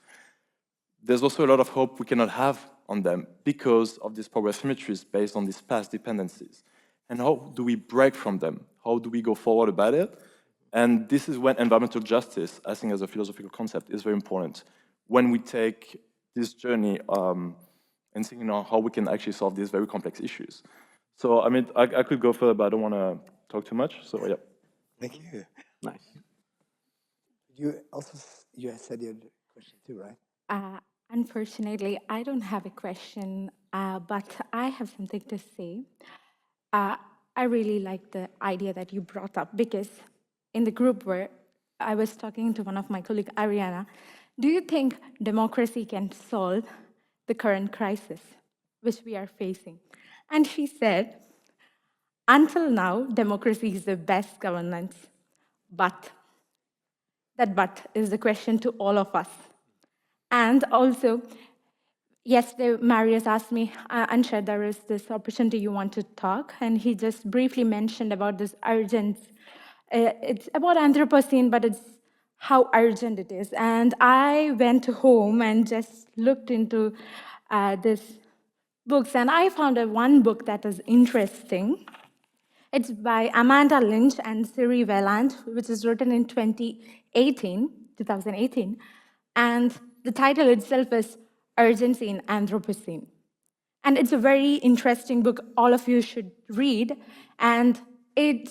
there's also a lot of hope we cannot have on them because of these power asymmetries based on these past dependencies. And how do we break from them? How do we go forward about it? And this is when environmental justice, I think as a philosophical concept, is very important. When we take this journey and thinking on how we can actually solve these very complex issues. So, I mean, I could go further, but I don't want to talk too much, so yeah. Thank you. Nice. You said you had a question too, right? Unfortunately, I don't have a question, but I have something to say. I really like the idea that you brought up because in the group where I was talking to one of my colleagues, Ariana, do you think democracy can solve the current crisis which we are facing? And she said, until now, democracy is the best governance, but that but is the question to all of us. And also, Yes, Marius asked me, Ansha, there is this opportunity you want to talk, and he just briefly mentioned about this urgent. It's about Anthropocene, but it's how urgent it is. And I went home and just looked into this books, and I found one book that is interesting. It's by Amanda Lynch and Siri Veland, which is written in 2018, and the title itself is Urgency in Anthropocene. And it's a very interesting book all of you should read, and it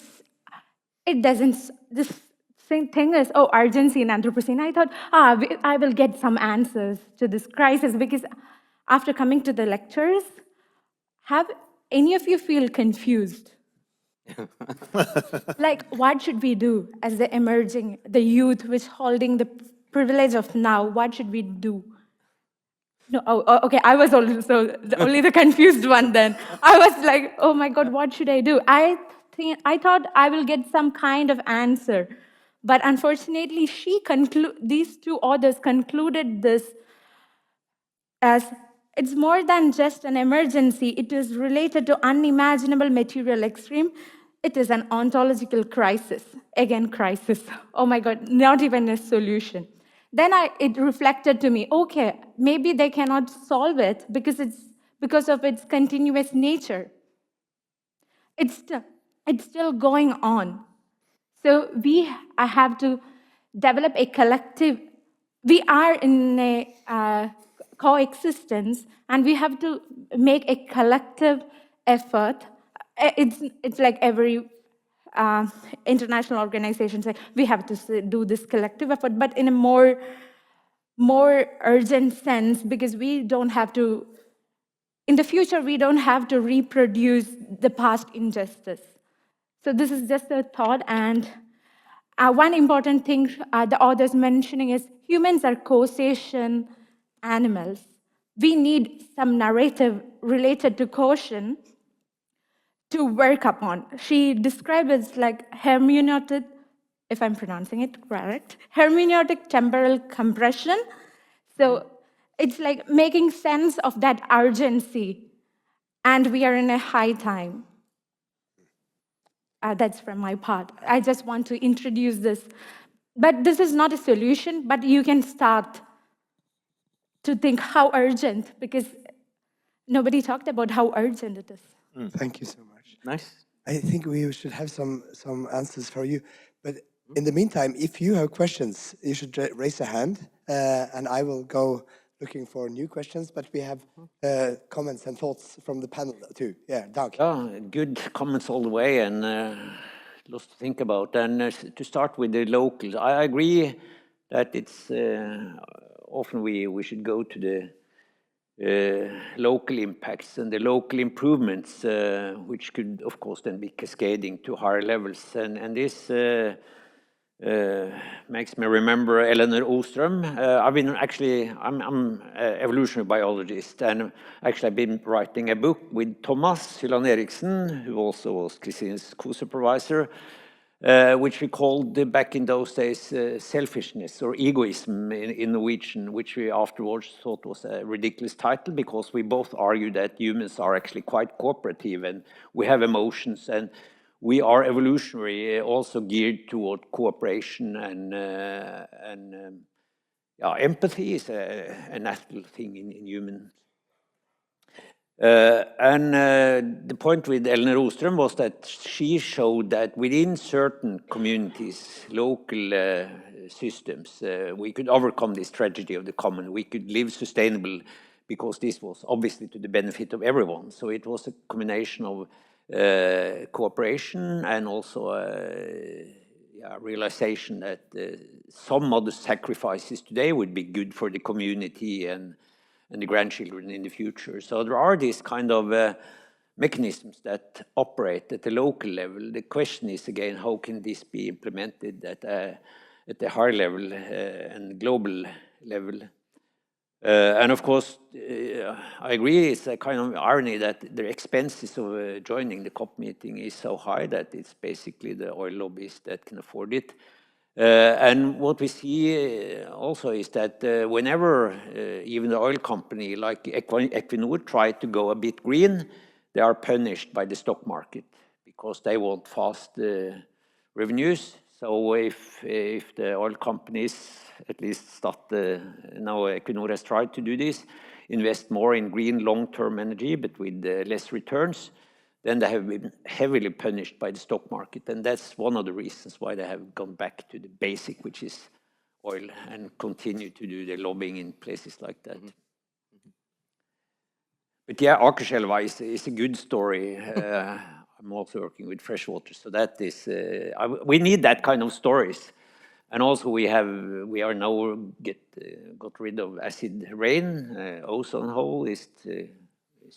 doesn't, this thing is, oh, urgency in Anthropocene. I thought, I will get some answers to this crisis, because after coming to the lectures, have any of you feel confused? Like, what should we do as the youth which holding the privilege of now? What should we do? No, okay, I was also only the confused one then. I was like, oh my God, what should I do? I thought I will get some kind of answer. But unfortunately, these two authors concluded this as it's more than just an emergency. It is related to unimaginable material extreme. It is an ontological crisis. Again, crisis. Oh my God, not even a solution. Then it reflected to me, okay, maybe they cannot solve it because of its continuous nature. It's still going on. So I have to develop a collective. We are in a coexistence, and we have to make a collective effort. It's like every international organization say we have to do this collective effort, but in a more urgent sense, because we don't have to. In the future, we don't have to reproduce the past injustice. So this is just a thought, and one important thing the author's mentioning is humans are causation animals. We need some narrative related to caution to work upon. She describes it like hermeneutic, if I'm pronouncing it correct, hermeneutic temporal compression. So it's like making sense of that urgency, and we are in a high time. That's from my part. I just want to introduce this. But this is not a solution, but you can start to think how urgent, because nobody talked about how urgent it is. Thank you so much. Nice. I think we should have some answers for you. But in the meantime, if you have questions, you should raise a hand, and I will go looking for new questions. But we have comments and thoughts from the panel too. Yeah, Dag. Yeah, good comments all the way, and lots to think about. And to start with the locals, I agree that it's often we should go to the local impacts and the local improvements, which could, of course, then be cascading to higher levels. And this makes me remember Elinor Ostrom. I'm an evolutionary biologist, and actually I've been writing a book with Thomas Hylland Eriksen, who also was Christina's co-supervisor, which we called back in those days selfishness or egoism in Norwegian, which we afterwards thought was a ridiculous title, because we both argue that humans are actually quite cooperative and we have emotions, and we are evolutionary, also geared toward cooperation, and empathy is a natural thing in humans. The point with Elinor Ostrom was that she showed that within certain communities, local systems, we could overcome this tragedy of the common. We could live sustainable, because this was obviously to the benefit of everyone. So it was a combination of cooperation and also realization that some modest sacrifices today would be good for the community and the grandchildren in the future. So there are these kind of mechanisms that operate at the local level. The question is, again, how can this be implemented at the higher level and global level? And of course, I agree, it's a kind of irony that the expenses of joining the COP meeting is so high that it's basically the oil lobbies that can afford it. And what we see also is that whenever even the oil company like Equinor try to go a bit green, they are punished by the stock market because they want fast revenues. So if the oil companies, at least now Equinor has tried to do this, invest more in green long-term energy but with less returns, then they have been heavily punished by the stock market. And that's one of the reasons why they have gone back to the basic, which is oil, and continue to do their lobbying in places like that. But yeah, Akerselva is a good story. I'm also working with freshwater, so that is, we need that kind of stories. And also we are now got rid of acid rain, ozone hole is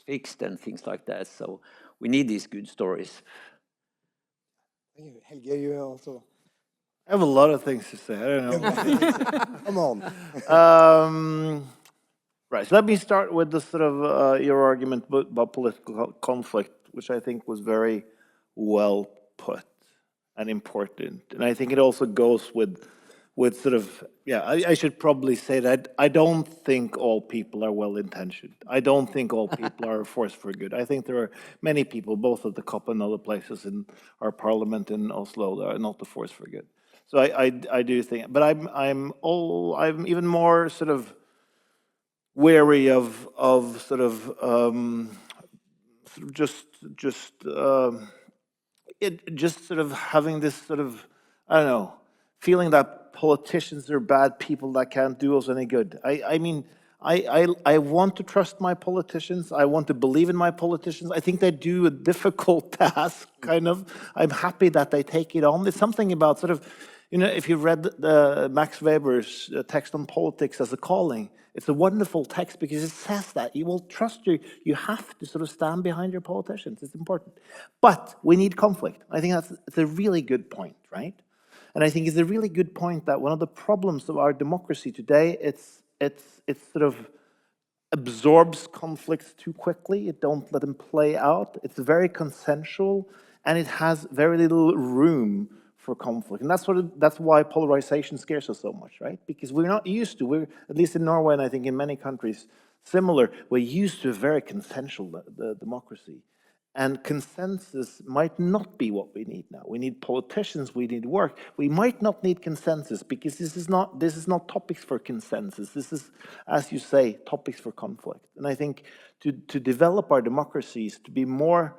fixed and things like that. So we need these good stories. Thank you. Helge, you also. I have a lot of things to say. I don't know. Come on. Right. So let me start with the sort of your argument about political conflict, which I think was very well put and important. And I think it also goes with sort of, yeah, I should probably say that I don't think all people are well-intentioned. I don't think all people are a force for good. I think there are many people, both at the COP and other places in our parliament in Oslo, that are not the force for good. So I do think, but I'm even more sort of wary of sort of just sort of having this sort of, I don't know, feeling that politicians are bad people that can't do us any good. I mean, I want to trust my politicians. I want to believe in my politicians. I think they do a difficult task, kind of. I'm happy that they take it on. There's something about sort of, you know, if you read Max Weber's text on politics as a calling, it's a wonderful text because it says that you will trust you have to sort of stand behind your politicians. It's important. But we need conflict. I think it's a really good point, right? And I think it's a really good point that one of the problems of our democracy today, it's sort of absorbs conflicts too quickly. It don't let them play out. It's very consensual, and it has very little room for conflict. And that's why polarization scares us so much, right? Because we're not used to, we're, at least in Norway and I think in many countries similar, we're used to a very consensual democracy. And consensus might not be what we need now. We need politicians, we need work. We might not need consensus because this is not topics for consensus. This is, as you say, topics for conflict. And I think to develop our democracies to be more,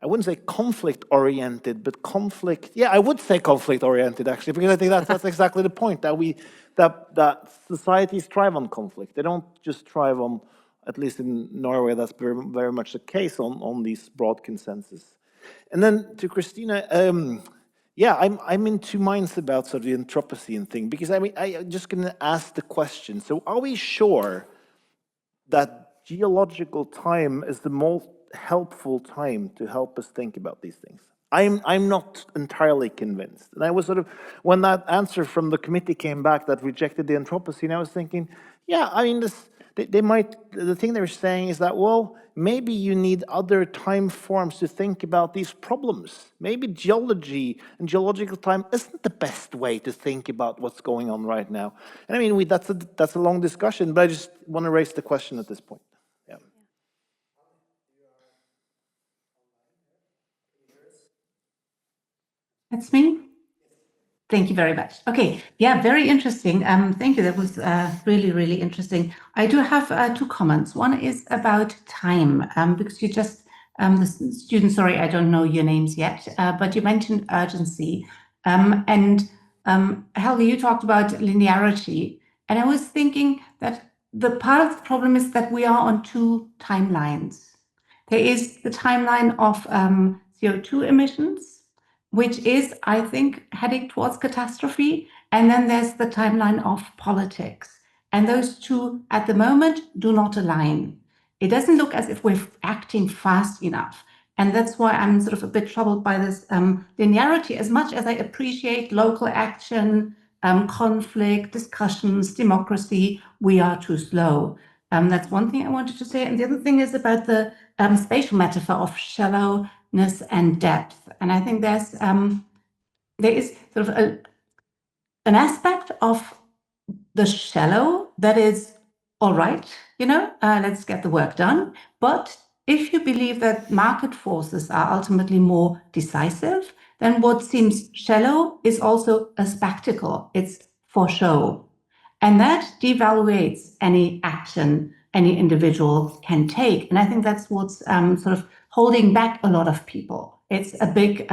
I wouldn't say conflict-oriented, but I would say conflict-oriented actually, because I think that's exactly the point, that societies thrive on conflict. They don't just thrive on, at least in Norway, that's very, very much the case on these broad consensus. And then to Christina, yeah, I'm in two minds about sort of the Anthropocene thing, because I mean, I'm just gonna ask the question, so are we sure that geological time is the most helpful time to help us think about these things? I'm not entirely convinced. And I was sort of, when that answer from the committee came back that rejected the Anthropocene, I was thinking, yeah, I mean, the thing they're saying is that, well, maybe you need other time forms to think about these problems. Maybe geology and geological time isn't the best way to think about what's going on right now. And I mean, that's a long discussion, but I just want to raise the question at this point. Yeah. That's me. Thank you very much. Okay, yeah, very interesting. Thank you. That was really, really interesting. I do have two comments. One is about time, because you just, the students, sorry, I don't know your names yet, but you mentioned urgency. And Helge, you talked about linearity. And I was thinking that the part of the problem is that we are on two timelines. There is the timeline of CO2 emissions, which is, I think, heading towards catastrophe. And then there's the timeline of politics. And those two, at the moment, do not align. It doesn't look as if we're acting fast enough. And that's why I'm sort of a bit troubled by this linearity. As much as I appreciate local action, conflict, discussions, democracy, we are too slow. That's one thing I wanted to say. And the other thing is about the spatial metaphor of shallowness and depth. And I think there is sort of an aspect of the shallow that is all right, let's get the work done. But if you believe that market forces are ultimately more decisive, then what seems shallow is also a spectacle. It's for show. And that devaluates any action any individual can take. And I think that's what's sort of holding back a lot of people. It's a big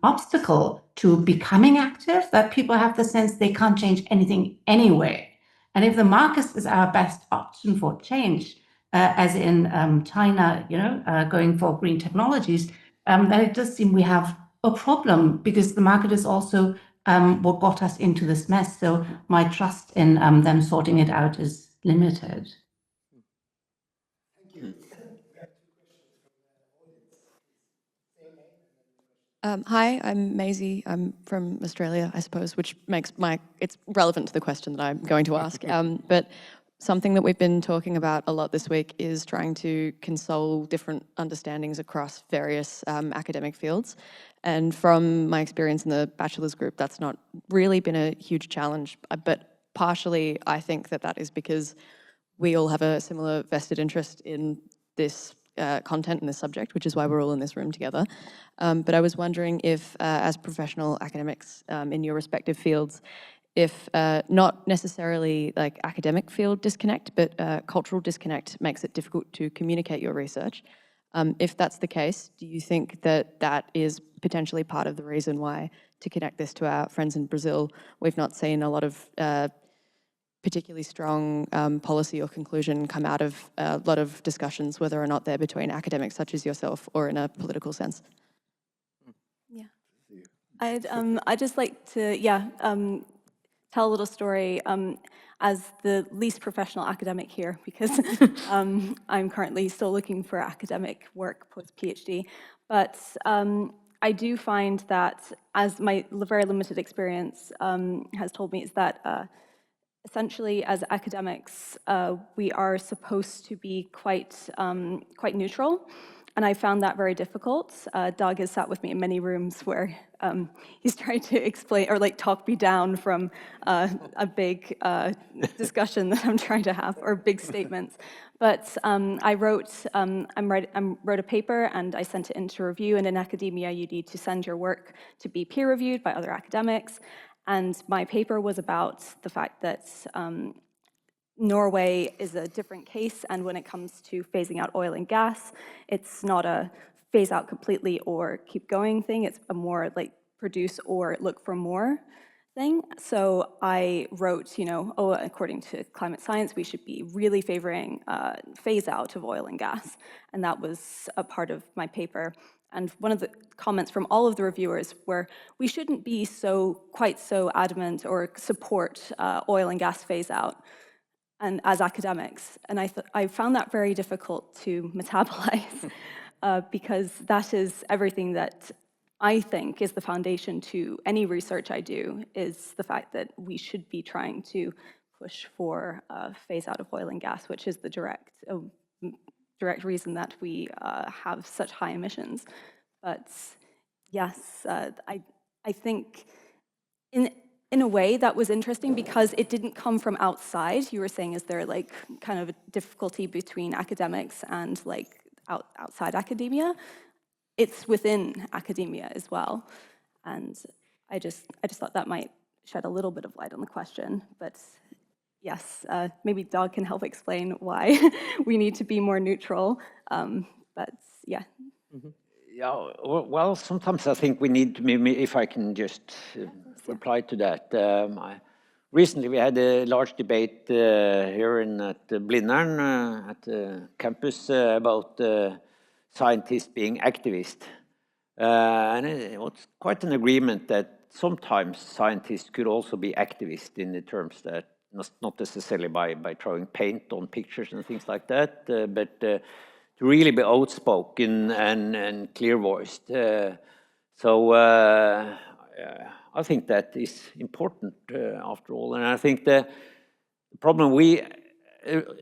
obstacle to becoming active, that people have the sense they can't change anything anyway. And if the market is our best option for change, as in China, going for green technologies, then it does seem we have a problem, because the market is also what got us into this mess. So my trust in them sorting it out is limited. Hi, I'm Maisie. I'm from Australia, I suppose, which makes it's relevant to the question that I'm going to ask. But something that we've been talking about a lot this week is trying to console different understandings across various academic fields. And from my experience in the bachelor's group, that's not really been a huge challenge. But partially, I think that is because we all have a similar vested interest in this content and this subject, which is why we're all in this room together. But I was wondering if, as professional academics in your respective fields, if not necessarily like academic field disconnect, but cultural disconnect makes it difficult to communicate your research. If that's the case, do you think that is potentially part of the reason why, to connect this to our friends in Brazil, we've not seen a lot of particularly strong policy or conclusion come out of a lot of discussions, whether or not they're between academics such as yourself or in a political sense? Yeah. I'd just like to, tell a little story as the least professional academic here, because I'm currently still looking for academic work post-PhD. But I do find that, as my very limited experience has told me, is that essentially, as academics, we are supposed to be quite neutral, and I found that very difficult. Dag has sat with me in many rooms where he's trying to explain or talk me down from a big discussion that I'm trying to have, or big statements. But I wrote a paper and I sent it into review. And in academia, you need to send your work to be peer reviewed by other academics. And my paper was about the fact that Norway is a different case, and when it comes to phasing out oil and gas, it's not a phase out completely or keep going thing, it's a more like produce or look for more thing. So I wrote, according to climate science, we should be really favoring phase out of oil and gas, and that was a part of my paper. And one of the comments from all of the reviewers were, we shouldn't be quite so adamant or support oil and gas phase out, and as academics. And I found that very difficult to metabolize because that is everything that I think is the foundation to any research I do, is the fact that we should be trying to push for phase out of oil and gas, which is the direct reason that we have such high emissions. But yes, I think in a way that was interesting because it didn't come from outside. You were saying, is there kind of a difficulty between academics and outside academia? It's within academia as well. And I just thought that might shed a little bit of light on the question. But yes, maybe Dag can help explain why we need to be more neutral. But yeah. Mm-hmm. Yeah, well, sometimes I think we need to, maybe if I can just reply to that. Recently we had a large debate here at Blindern, at the campus, about scientists being activists. And it was quite an agreement that sometimes scientists could also be activists, in the terms that not necessarily by throwing paint on pictures and things like that, but to really be outspoken and clear-voiced. So I think that is important after all. And I think the problem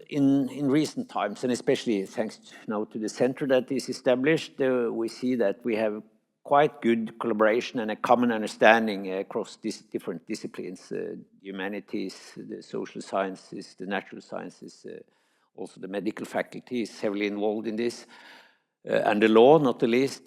in recent times, and especially thanks now to the center that is established, we see that we have quite good collaboration and a common understanding across these different disciplines, humanities, the social sciences, the natural sciences, also the medical faculty is heavily involved in this, and the law, not the least.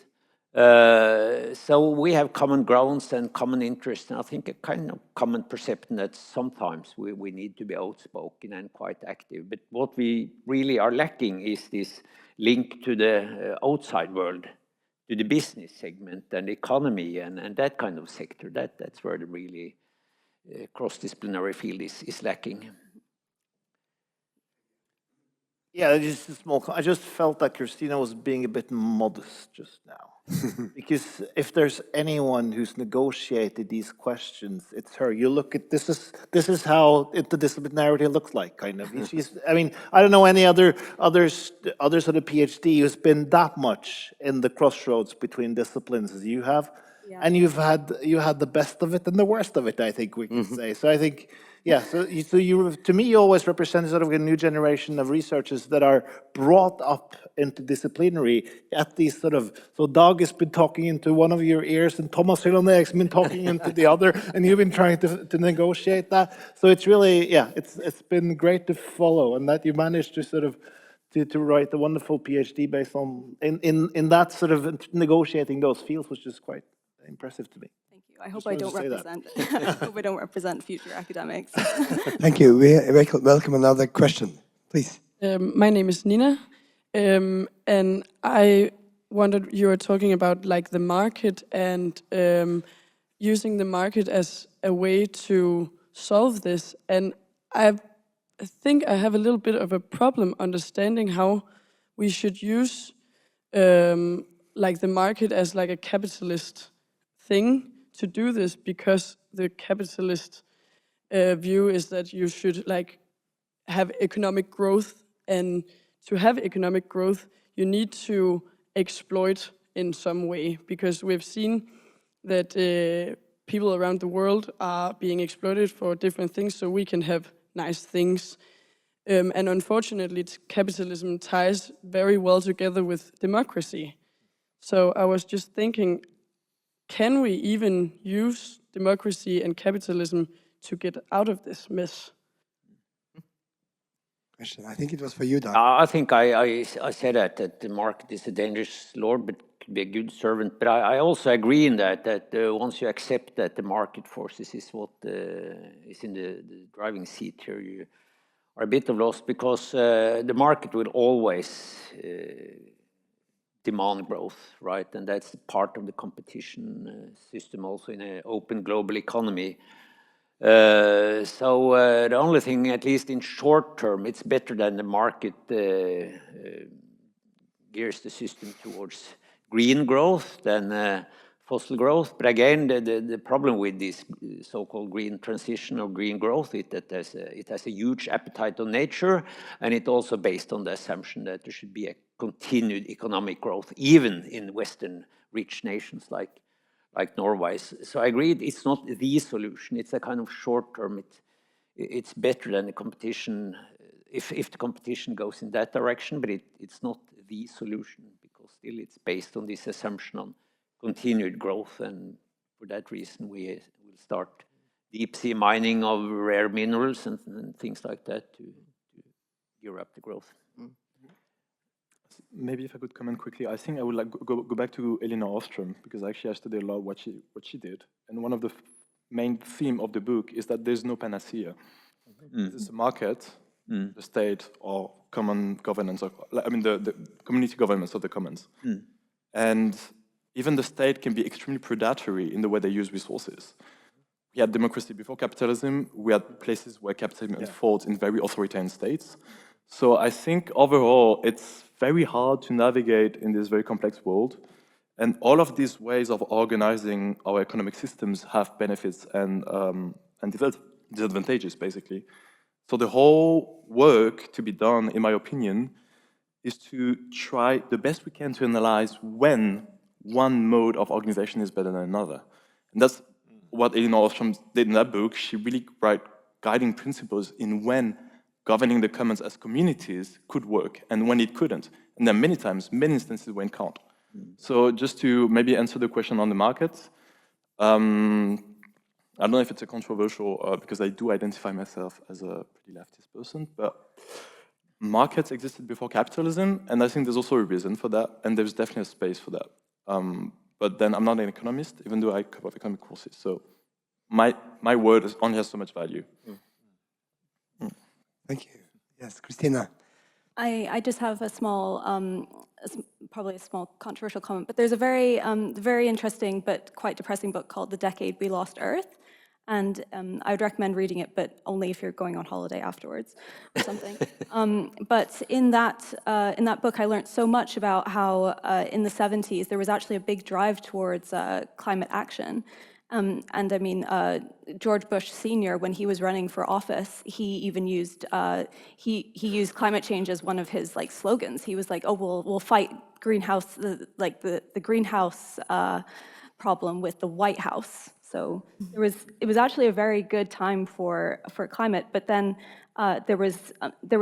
So we have common grounds and common interests, and I think a kind of common perception that sometimes we need to be outspoken and quite active. But what we really are lacking is this link to the outside world, to the business segment and the economy and that kind of sector. That's where the really cross-disciplinary field is lacking. Yeah, just a small. I just felt that Christina was being a bit modest just now, because if there's anyone who's negotiated these questions, it's her. You look at this is how interdisciplinarity looks like, kind of. She's. I mean, I don't know any others of the PhD who's been that much in the crossroads between disciplines as you have. Yeah. And you had the best of it and the worst of it, I think we can say. So I think, yeah. So you to me, you always represent sort of a new generation of researchers that are brought up into disciplinary at these sort of. So Dag has been talking into one of your ears, and Thomas Hylland has been talking into the other, and you've been trying to negotiate that. So it's really, yeah, it's been great to follow, and that you managed to sort of. To write a wonderful PhD based on in that sort of negotiating those fields, which is quite impressive to me. Thank you. I hope I don't represent. I hope I don't represent future academics. Thank you. We welcome another question, please. My name is Nina, and I wondered, you were talking about like the market and using the market as a way to solve this, and I think I have a little bit of a problem understanding how we should use like the market as like a capitalist thing to do this, because the capitalist view is that you should like have economic growth, and to have economic growth you need to exploit in some way, because we've seen that people around the world are being exploited for different things so we can have nice things. And unfortunately, capitalism ties very well together with democracy. So I was just thinking, can we even use democracy and capitalism to get out of this mess? Question. I think it was for you, Dag. I think I said that the market is a dangerous lord, but could be a good servant. But I also agree in that once you accept that the market forces is what is in the driving seat here, you are a bit of loss, because the market will always demand growth, right? And that's part of the competition system also in an open global economy. So the only thing, at least in short term, it's better than the market gears the system towards green growth than fossil growth. But again, the problem with this so-called green transition or green growth is that it has a huge appetite on nature, and it's also based on the assumption that there should be a continued economic growth, even in Western rich nations like Norway. So I agree, it's not the solution. It's a kind of short term. It's better than the competition if the competition goes in that direction, but it's not the solution, because still it's based on this assumption on continued growth, and for that reason we will start deep sea mining of rare minerals and things like that to gear up the growth. Maybe if I could comment quickly, I think I would like go back to Elinor Ostrom, because actually I studied a lot what she did, and one of the main theme of the book is that there's no panacea. There's a market, the state, or common governance, or I mean the community governments of the commons, and even the state can be extremely predatory in the way they use resources. We had democracy before capitalism. We had places where capitalism unfolds in very authoritarian states. So I think overall, it's very hard to navigate in this very complex world. And all of these ways of organizing our economic systems have benefits and disadvantages, basically. So the whole work to be done, in my opinion, is to try the best we can to analyze when one mode of organization is better than another. And that's what Elinor Ostrom did in that book. She really wrote guiding principles in when governing the commons as communities could work and when it couldn't. And there are many times, many instances when it can't. So just to maybe answer the question on the market, I don't know if it's a controversial, because I do identify myself as a pretty leftist person, but markets existed before capitalism, and I think there's also a reason for that, and there's definitely a space for that. But then I'm not an economist, even though I cover economic courses, so my word only has so much value. Thank you. Yes, Christina. I just have a small, probably a small controversial comment, but there's a very interesting but quite depressing book called The Decade We Lost Earth. And I would recommend reading it, but only if you're going on holiday afterwards or something. But in that book, I learned so much about how in the 70s, there was actually a big drive towards climate action. And I mean, George Bush Sr., when he was running for office, he even used he used climate change as one of his like slogans. He was like, "Oh, we'll fight greenhouse the greenhouse problem with the White House." So it was actually a very good time for climate. But then there was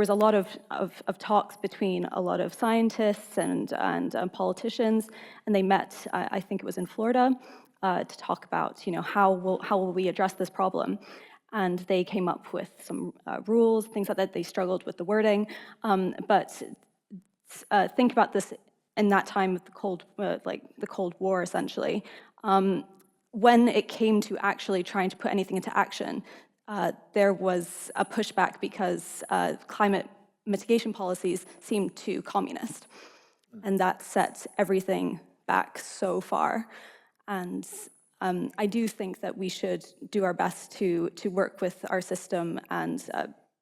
a lot of talks between a lot of scientists and politicians, and they met. I think it was in Florida. To talk about, how will we address this problem? And they came up with some rules, things like that. They struggled with the wording, but think about this in that time of the Cold War, essentially. When it came to actually trying to put anything into action, there was a pushback because climate mitigation policies seemed too communist, and that set everything back so far. And I do think that we should do our best to work with our system and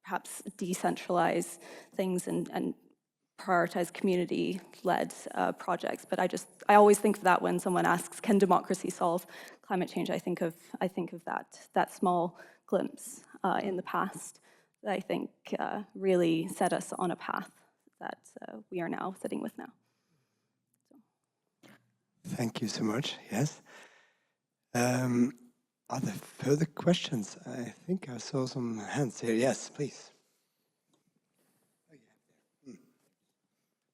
perhaps decentralize things and prioritize community-led projects. But I always think of that when someone asks, "Can democracy solve climate change?" I think of that small glimpse in the past that I think really set us on a path that we are now sitting with now. Thank you so much. Yes. Are there further questions? I think I saw some hands here. Yes, please.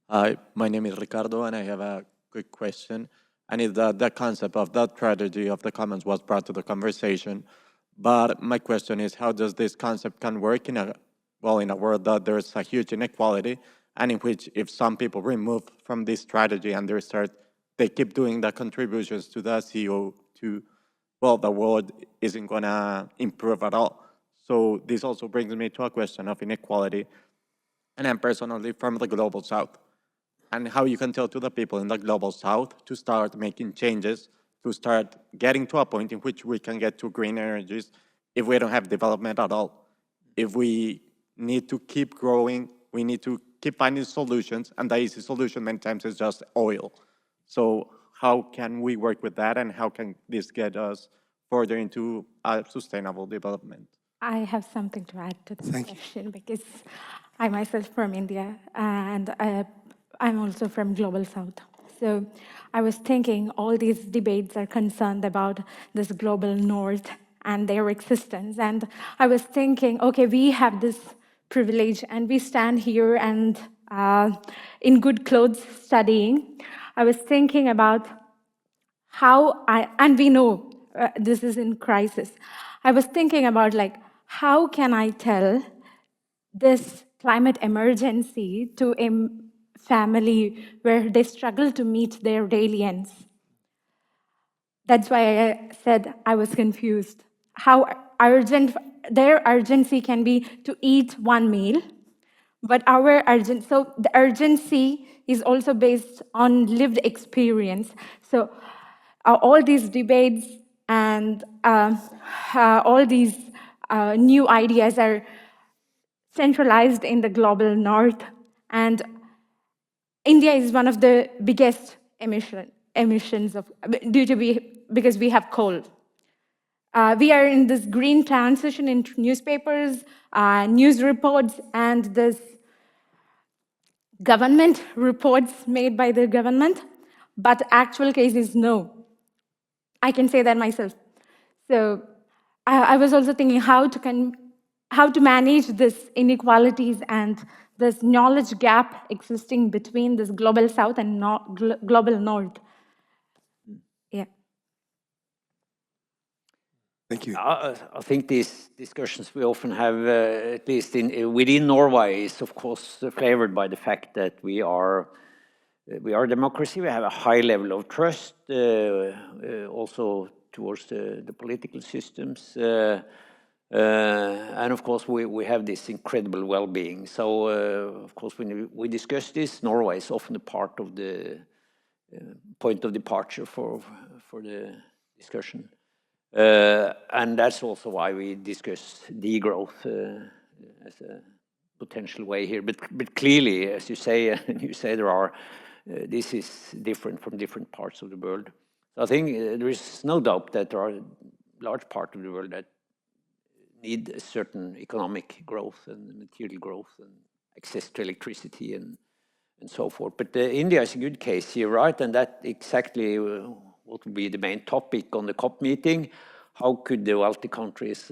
Hi, my name is Ricardo, and I have a quick question. And it's the concept of that tragedy of the commons was brought to the conversation. But my question is, how does this concept can work in a world that there's a huge inequality, and in which if some people remove from this strategy and they keep doing the contributions to the CO2, the world isn't gonna improve at all. So this also brings me to a question of inequality. And I'm personally from the Global South. And how you can tell to the people in the Global South to start making changes, to start getting to a point in which we can get to green energies if we don't have development at all. If we need to keep growing, we need to keep finding solutions, and the easy solution many times is just oil. So how can we work with that, and how can this get us further into a sustainable development? I have something to add to this question because I myself from India and I'm also from Global South. So I was thinking all these debates are concerned about this global north and their existence. And I was thinking, okay, we have this privilege and we stand here and in good clothes studying. I was thinking about and we know this is in crisis. I was thinking about how can I tell this climate emergency to a family where they struggle to meet their daily ends. That's why I said I was confused. How urgent their urgency can be to eat one meal, but so the urgency is also based on lived experience. So all these debates and all these new ideas are centralized in the global north, and India is one of the biggest emissions because we have coal. We are in this green transition in newspapers, news reports, and this government reports made by the government, but actual case is no. I can say that myself. So I was also thinking how to how to manage this inequalities and this knowledge gap existing between this global south and global north. Yeah. Thank you. I think these discussions we often have, at least within Norway, is of course flavored by the fact that we are a democracy. We have a high level of trust, also towards the political systems, and of course we have this incredible well-being. So of course when we discuss this, Norway is often a part of the point of departure for the discussion. And that's also why we discuss degrowth as a potential way here. But clearly, as you say, there are this is different from different parts of the world. So I think there is no doubt that there are a large part of the world that need a certain economic growth and material growth and access to electricity and so forth. But India is a good case here, right? And that exactly what will be the main topic on the COP meeting. How could the wealthy countries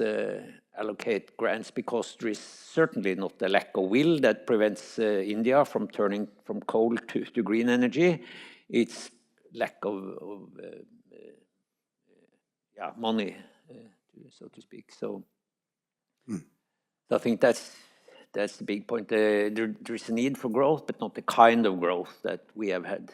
allocate grants? Because there is certainly not a lack of will that prevents India from turning from coal to green energy. It's lack of money, so to speak. So I think that's the big point. There is a need for growth, but not the kind of growth that we have had.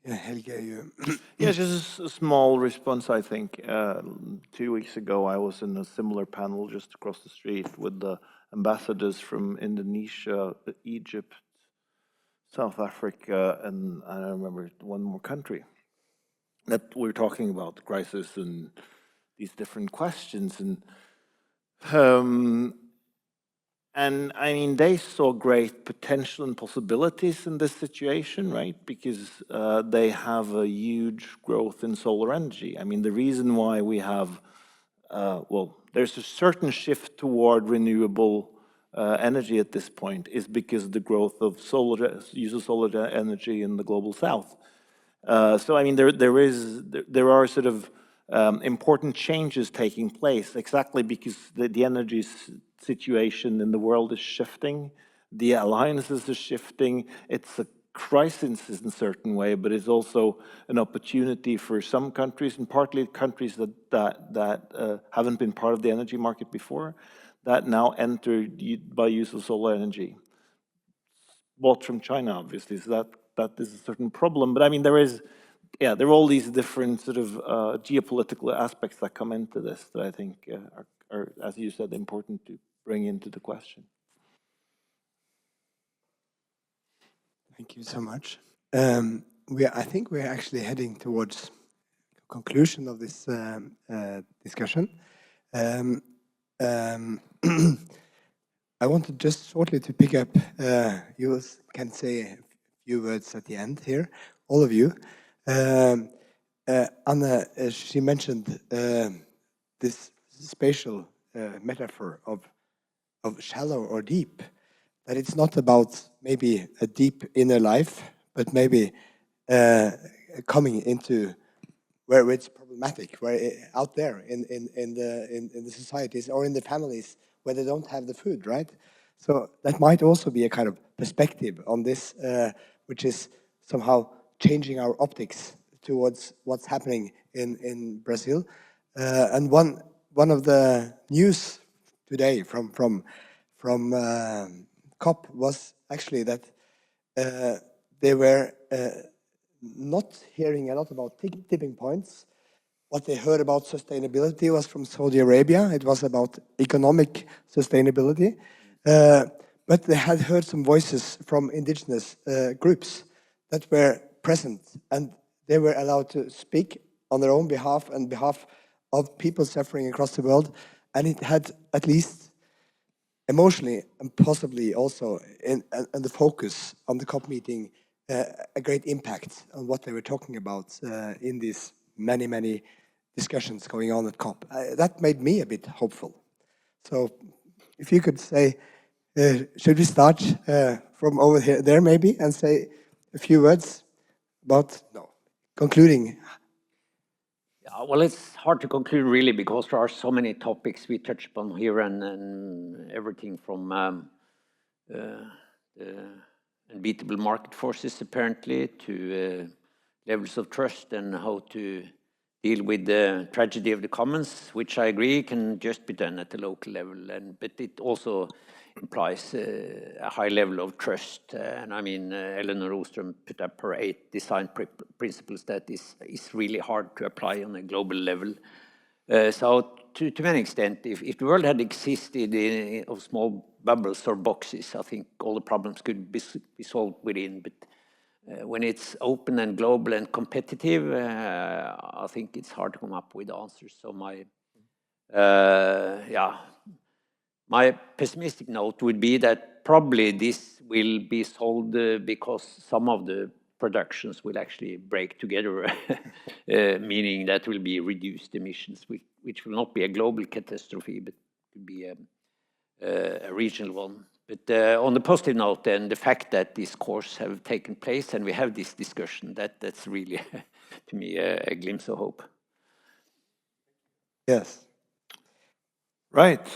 Yeah, Helge, you. Yeah, just a small response, I think. 2 weeks ago, I was in a similar panel just across the street with the ambassadors from Indonesia, Egypt, South Africa, and I don't remember one more country, that we're talking about the crisis and these different questions. And I mean, they saw great potential and possibilities in this situation, right? Because they have a huge growth in solar energy. I mean, the reason why we have, there's a certain shift toward renewable energy at this point is because of the growth of use of solar energy in the global south. So I mean, there are sort of important changes taking place exactly because the energy situation in the world is shifting, the alliances are shifting. It's a crisis in a certain way, but it's also an opportunity for some countries, and partly countries that haven't been part of the energy market before, that now enter by use of solar energy. Bought from China, obviously, so that is a certain problem. But I mean, there are all these different sort of geopolitical aspects that come into this that I think are, as you said, important to bring into the question. Thank you so much. I think we're actually heading towards the conclusion of this discussion. I wanted just shortly to pick up, you can say a few words at the end here, all of you. Anna, she mentioned this spatial metaphor of shallow or deep, that it's not about maybe a deep inner life, but maybe coming into where it's problematic, where out there in the societies or in the families where they don't have the food, right? So that might also be a kind of perspective on this, which is somehow changing our optics towards what's happening in Brazil. And one of the news today from COP was actually that they were not hearing a lot about tipping points. What they heard about sustainability was from Saudi Arabia. It was about economic sustainability. But they had heard some voices from indigenous groups that were present, and they were allowed to speak on their own behalf and behalf of people suffering across the world. And it had, at least emotionally and possibly also in the focus on the COP meeting, a great impact on what they were talking about in these many discussions going on at COP. That made me a bit hopeful. So if you could say, should we start from over here, there maybe, and say a few words about concluding? Well, it's hard to conclude really, because there are so many topics we touch upon here, and everything from the unbeatable market forces apparently to levels of trust and how to deal with the tragedy of the commons, which I agree can just be done at the local level, but it also implies a high level of trust. And I mean, Eleanor Ostrom put up her 8 design principles that is really hard to apply on a global level. So to an extent, if the world had existed of small bubbles or boxes, I think all the problems could be solved within. But when it's open and global and competitive, I think it's hard to come up with answers. So my pessimistic note would be that probably this will be solved because some of the productions will actually break together, meaning that will be reduced emissions, which will not be a global catastrophe, but could be a regional one. But on the positive note, then, the fact that these courses have taken place and we have this discussion, that's really, to me, a glimpse of hope. Yes. Right.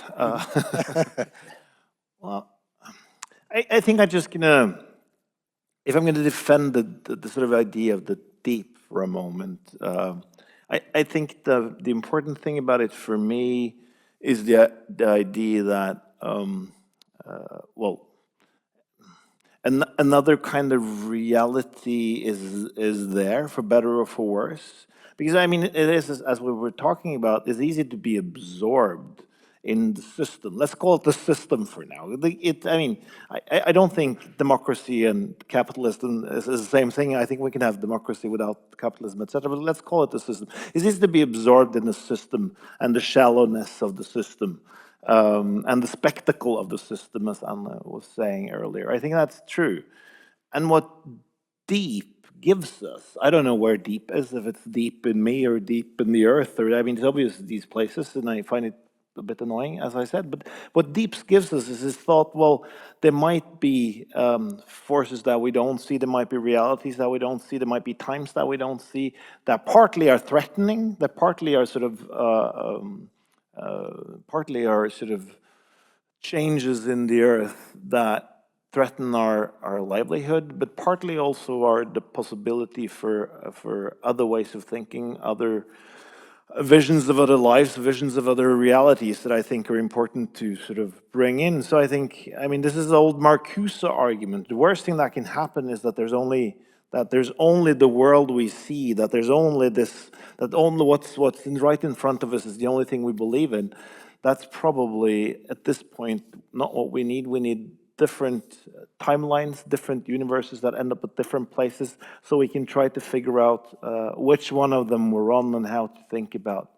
Well, I think I'm just gonna, if I'm gonna defend the sort of idea of the deep for a moment, I think the important thing about it for me is the idea that, well, another kind of reality is there, for better or for worse. Because I mean, it is, as we were talking about, it's easy to be absorbed in the system. Let's call it the system for now. I mean, I don't think democracy and capitalism is the same thing. I think we can have democracy without capitalism, etc. But let's call it the system. It's easy to be absorbed in the system and the shallowness of the system. And the spectacle of the system, as Anna was saying earlier. I think that's true. And what deep gives us, I don't know where deep is, if it's deep in me or deep in the earth, or I mean, it's obvious these places, and I find it a bit annoying, as I said, but what deep gives us is this thought, well, there might be forces that we don't see, there might be realities that we don't see, there might be times that we don't see, that partly are threatening, that partly are sort of changes in the earth that threaten our livelihood, but partly also are the possibility for other ways of thinking, other visions of other lives, visions of other realities that I think are important to sort of bring in. So I think, I mean, this is the old Marcuse argument. The worst thing that can happen is that there's only the world we see, that there's only this, that only what's right in front of us is the only thing we believe in. That's probably, at this point, not what we need. We need different timelines, different universes that end up at different places, so we can try to figure out which one of them we're on and how to think about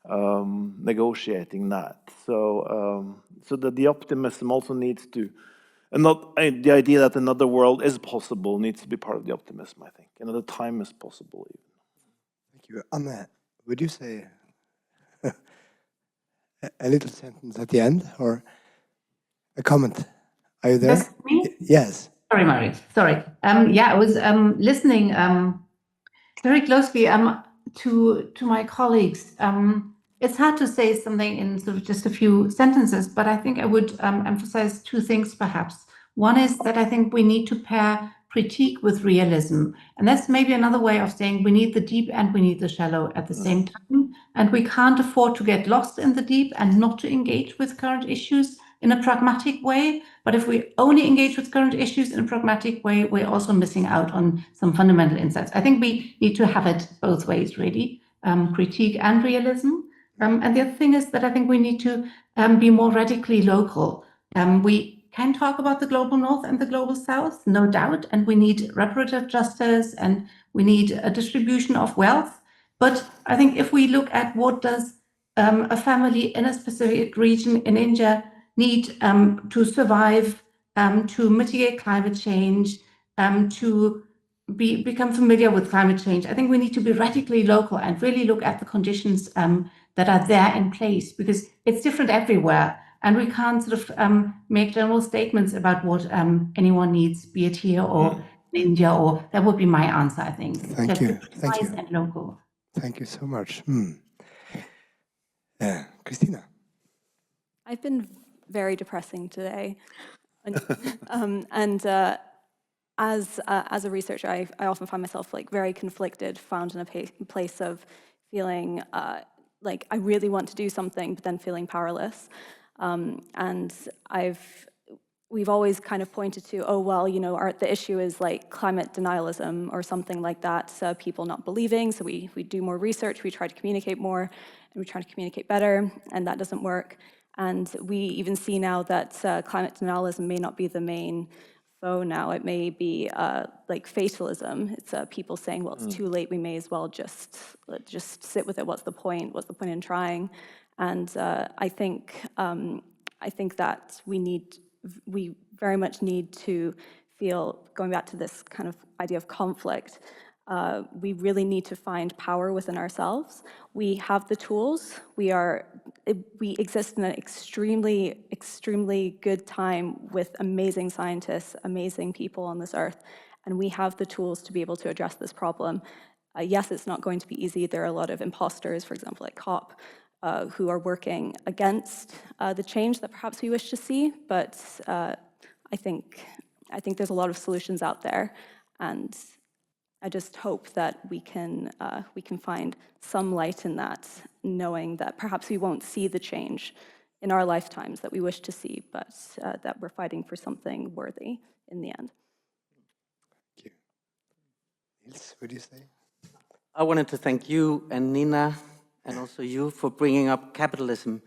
negotiating that. So, so that the optimism also needs to, and not the idea that another world is possible needs to be part of the optimism, I think. Another time is possible even. Thank you. Anna, would you say a little sentence at the end, or a comment? Are you there? Yes, me? Yes. Sorry, Marius. Sorry. Yeah, I was listening very closely to my colleagues. It's hard to say something in sort of just a few sentences, but I think I would emphasize 2 things perhaps. One is that I think we need to pair critique with realism. And that's maybe another way of saying we need the deep and we need the shallow at the same time. And we can't afford to get lost in the deep and not to engage with current issues in a pragmatic way. But if we only engage with current issues in a pragmatic way, we're also missing out on some fundamental insights. I think we need to have it both ways, really, critique and realism. And the other thing is that I think we need to be more radically local. We can talk about the global north and the global south, no doubt, and we need reparative justice and we need a distribution of wealth. But I think if we look at what does a family in a specific region in India need to survive, to mitigate climate change, to become familiar with climate change, I think we need to be radically local and really look at the conditions that are there in place, because it's different everywhere. And we can't sort of make general statements about what anyone needs, be it here or in India, or that would be my answer, I think. Thank you. Thank you. And local. Thank you so much. Christina. I've been very depressing today. As a researcher, I often find myself like very conflicted, found in a place of feeling like I really want to do something, but then feeling powerless. And we've always kind of pointed to, oh, well, you know, the issue is like climate denialism or something like that, so people not believing, so we do more research, we try to communicate more, and we try to communicate better, and that doesn't work. And we even see now that climate denialism may not be the main foe now. It may be like fatalism. It's people saying, well, it's too late, we may as well just sit with it. What's the point? What's the point in trying? And I think that we very much need to feel, going back to this kind of idea of conflict, we really need to find power within ourselves. We have the tools. We exist in an extremely, extremely good time with amazing scientists, amazing people on this earth, and we have the tools to be able to address this problem. Yes, it's not going to be easy. There are a lot of imposters, for example, like COP, who are working against the change that perhaps we wish to see, but I think there's a lot of solutions out there, and I just hope that we can find some light in that, knowing that perhaps we won't see the change in our lifetimes that we wish to see, but that we're fighting for something worthy in the end. Thank you. Nils, what do you say? I wanted to thank you and Nina and also you for bringing up capitalism,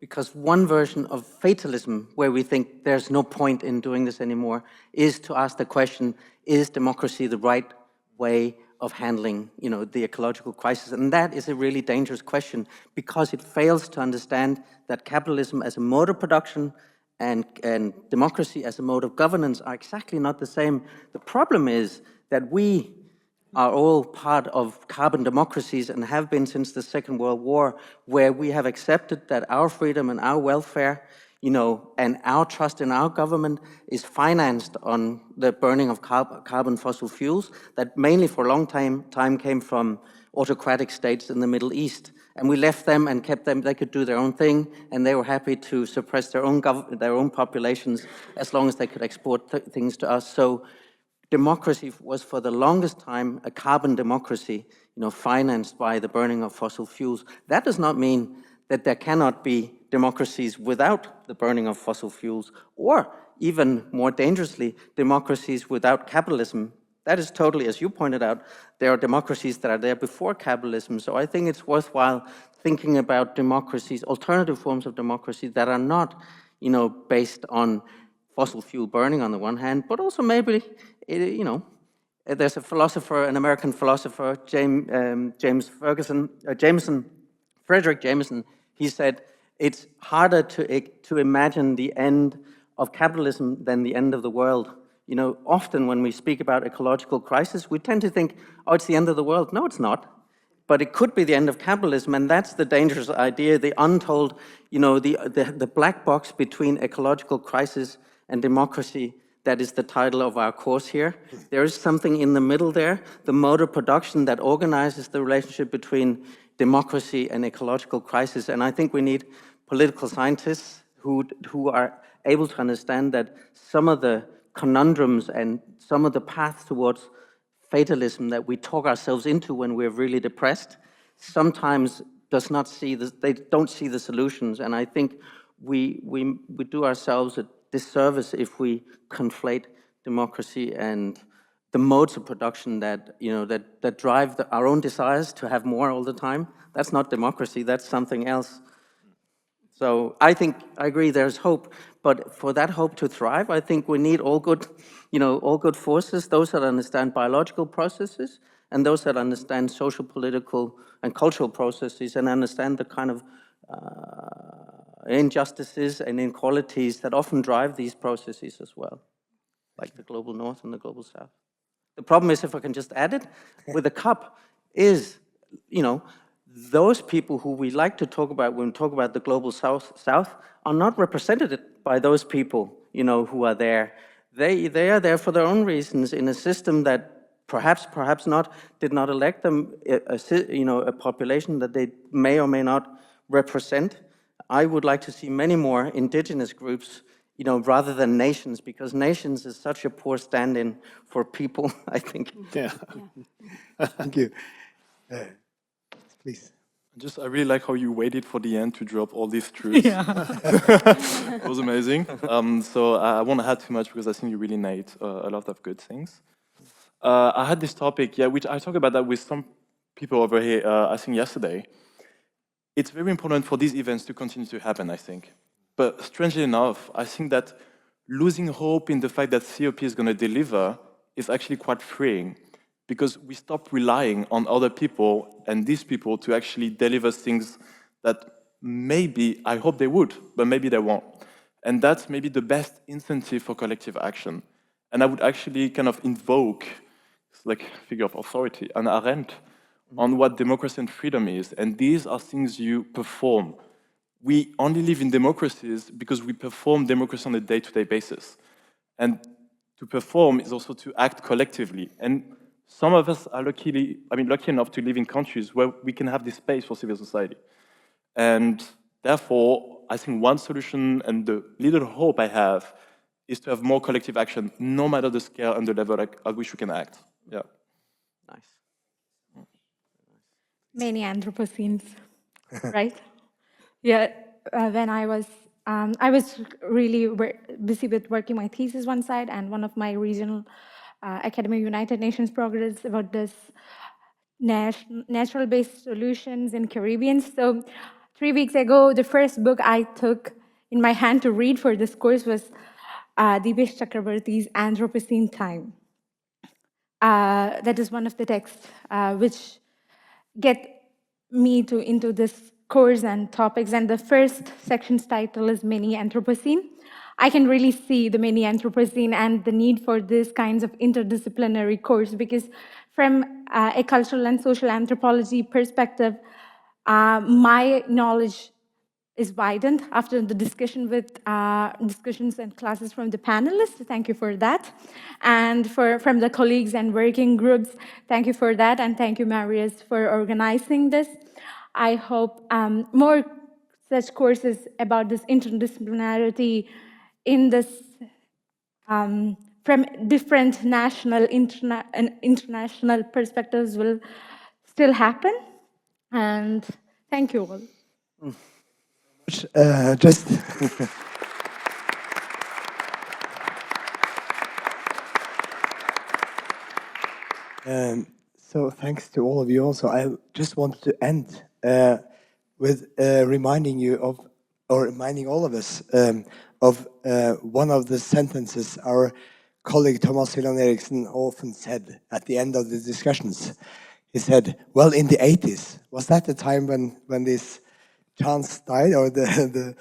because one version of fatalism where we think there's no point in doing this anymore is to ask the question, is democracy the right way of handling, you know, the ecological crisis? And that is a really dangerous question, because it fails to understand that capitalism as a mode of production and democracy as a mode of governance are exactly not the same. The problem is that we are all part of carbon democracies and have been since the Second World War, where we have accepted that our freedom and our welfare, you know, and our trust in our government is financed on the burning of carbon fossil fuels that mainly for a long time came from autocratic states in the Middle East. And we left them and kept them, they could do their own thing, and they were happy to suppress their own populations as long as they could export things to us. So democracy was for the longest time a carbon democracy, you know, financed by the burning of fossil fuels. That does not mean that there cannot be democracies without the burning of fossil fuels, or even more dangerously, democracies without capitalism. That is totally, as you pointed out, there are democracies that are there before capitalism. So I think it's worthwhile thinking about democracies, alternative forms of democracy that are not, you know, based on fossil fuel burning on the one hand, but also maybe, you know, there's a philosopher, an American philosopher, Frederick Jameson. He said, it's harder to imagine the end of capitalism than the end of the world. You know, often when we speak about ecological crisis, we tend to think, oh, it's the end of the world. No, it's not. But it could be the end of capitalism, and that's the dangerous idea, the untold, you know, the black box between ecological crisis and democracy. That is the title of our course here. There is something in the middle there, the mode of production that organizes the relationship between democracy and ecological crisis. And I think we need political scientists who are able to understand that some of the conundrums and some of the paths towards fatalism that we talk ourselves into when we're really depressed sometimes they don't see the solutions. And I think we do ourselves a disservice if we conflate democracy and the modes of production that, you know, that drive our own desires to have more all the time. That's not democracy, that's something else. So I agree there's hope, but for that hope to thrive, I think we need all good, you know, all good forces, those that understand biological processes and those that understand social, political, and cultural processes and understand the kind of injustices and inequalities that often drive these processes as well, like the global north and the global south. The problem is, if I can just add it, with the COP is, you know, those people who we like to talk about when we talk about the global south are not represented by those people, you know, who are there. They are there for their own reasons in a system that perhaps, perhaps not, did not elect them, a population that they may or may not represent. I would like to see many more indigenous groups, rather than nations, because nations is such a poor stand-in for people, I think. Yeah. Thank you. Please. I really like how you waited for the end to drop all these truths. Yeah. It was amazing. So I won't add too much because I think you really nailed a lot of good things. I had this topic, which I talked about that with some people over here, I think yesterday. It's very important for these events to continue to happen, I think. But strangely enough, I think that losing hope in the fact that COP is going to deliver is actually quite freeing, because we stop relying on other people and these people to actually deliver things that maybe, I hope they would, but maybe they won't. And that's maybe the best incentive for collective action. And I would actually kind of invoke, like a figure of authority, an Arendt, on what democracy and freedom is. And these are things you perform. We only live in democracies because we perform democracy on a day-to-day basis. And to perform is also to act collectively. And some of us are lucky enough to live in countries where we can have this space for civil society. And therefore, I think one solution and the little hope I have is to have more collective action, no matter the scale and the level at which we can act. Yeah. Nice. Many Anthropocenes, right? Yeah, when I was really busy with working my thesis one side, and one of my regional academic United Nations progress about this natural-based solutions in Caribbean. So 3 weeks ago, the first book I took in my hand to read for this course was Dipesh Chakrabarty's Anthropocene Time. That is one of the texts which get me into this course and topics, and the first section's title is Many Anthropocene. I can really see the many Anthropocene and the need for this kinds of interdisciplinary course, because from a cultural and social anthropology perspective, my knowledge is widened after the discussions and classes from the panelists. Thank you for that. And from the colleagues and working groups, thank you for that. And thank you, Marius, for organizing this. I hope more such courses about this interdisciplinarity in this, from different national and international perspectives will still happen. And thank you all. Just so thanks to all of you also. I just want to end with reminding you of, or reminding all of us of one of the sentences our colleague Thomas Hylland Eriksen often said at the end of the discussions. He said, well, in the 80s, was that the time when this chance died, or the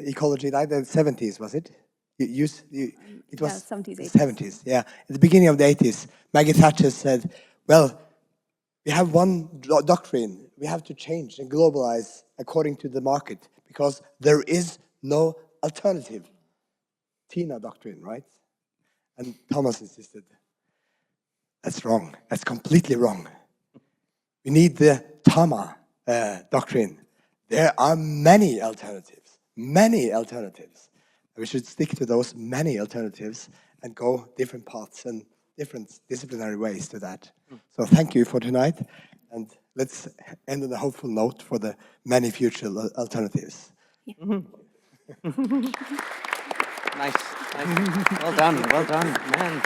ecology died? The 70s, was it? It was 70s, 80s. 70s, yeah. At the beginning of the 80s, Maggie Thatcher said, well, we have one doctrine. We have to change and globalize according to the market because there is no alternative. Tina doctrine, right? And Thomas insisted, that's wrong. That's completely wrong. We need the Tama doctrine. There are many alternatives, many alternatives. We should stick to those many alternatives and go different paths and different disciplinary ways to that. So thank you for tonight, and let's end on a hopeful note for the many future alternatives. Yeah. Nice. Well done, man.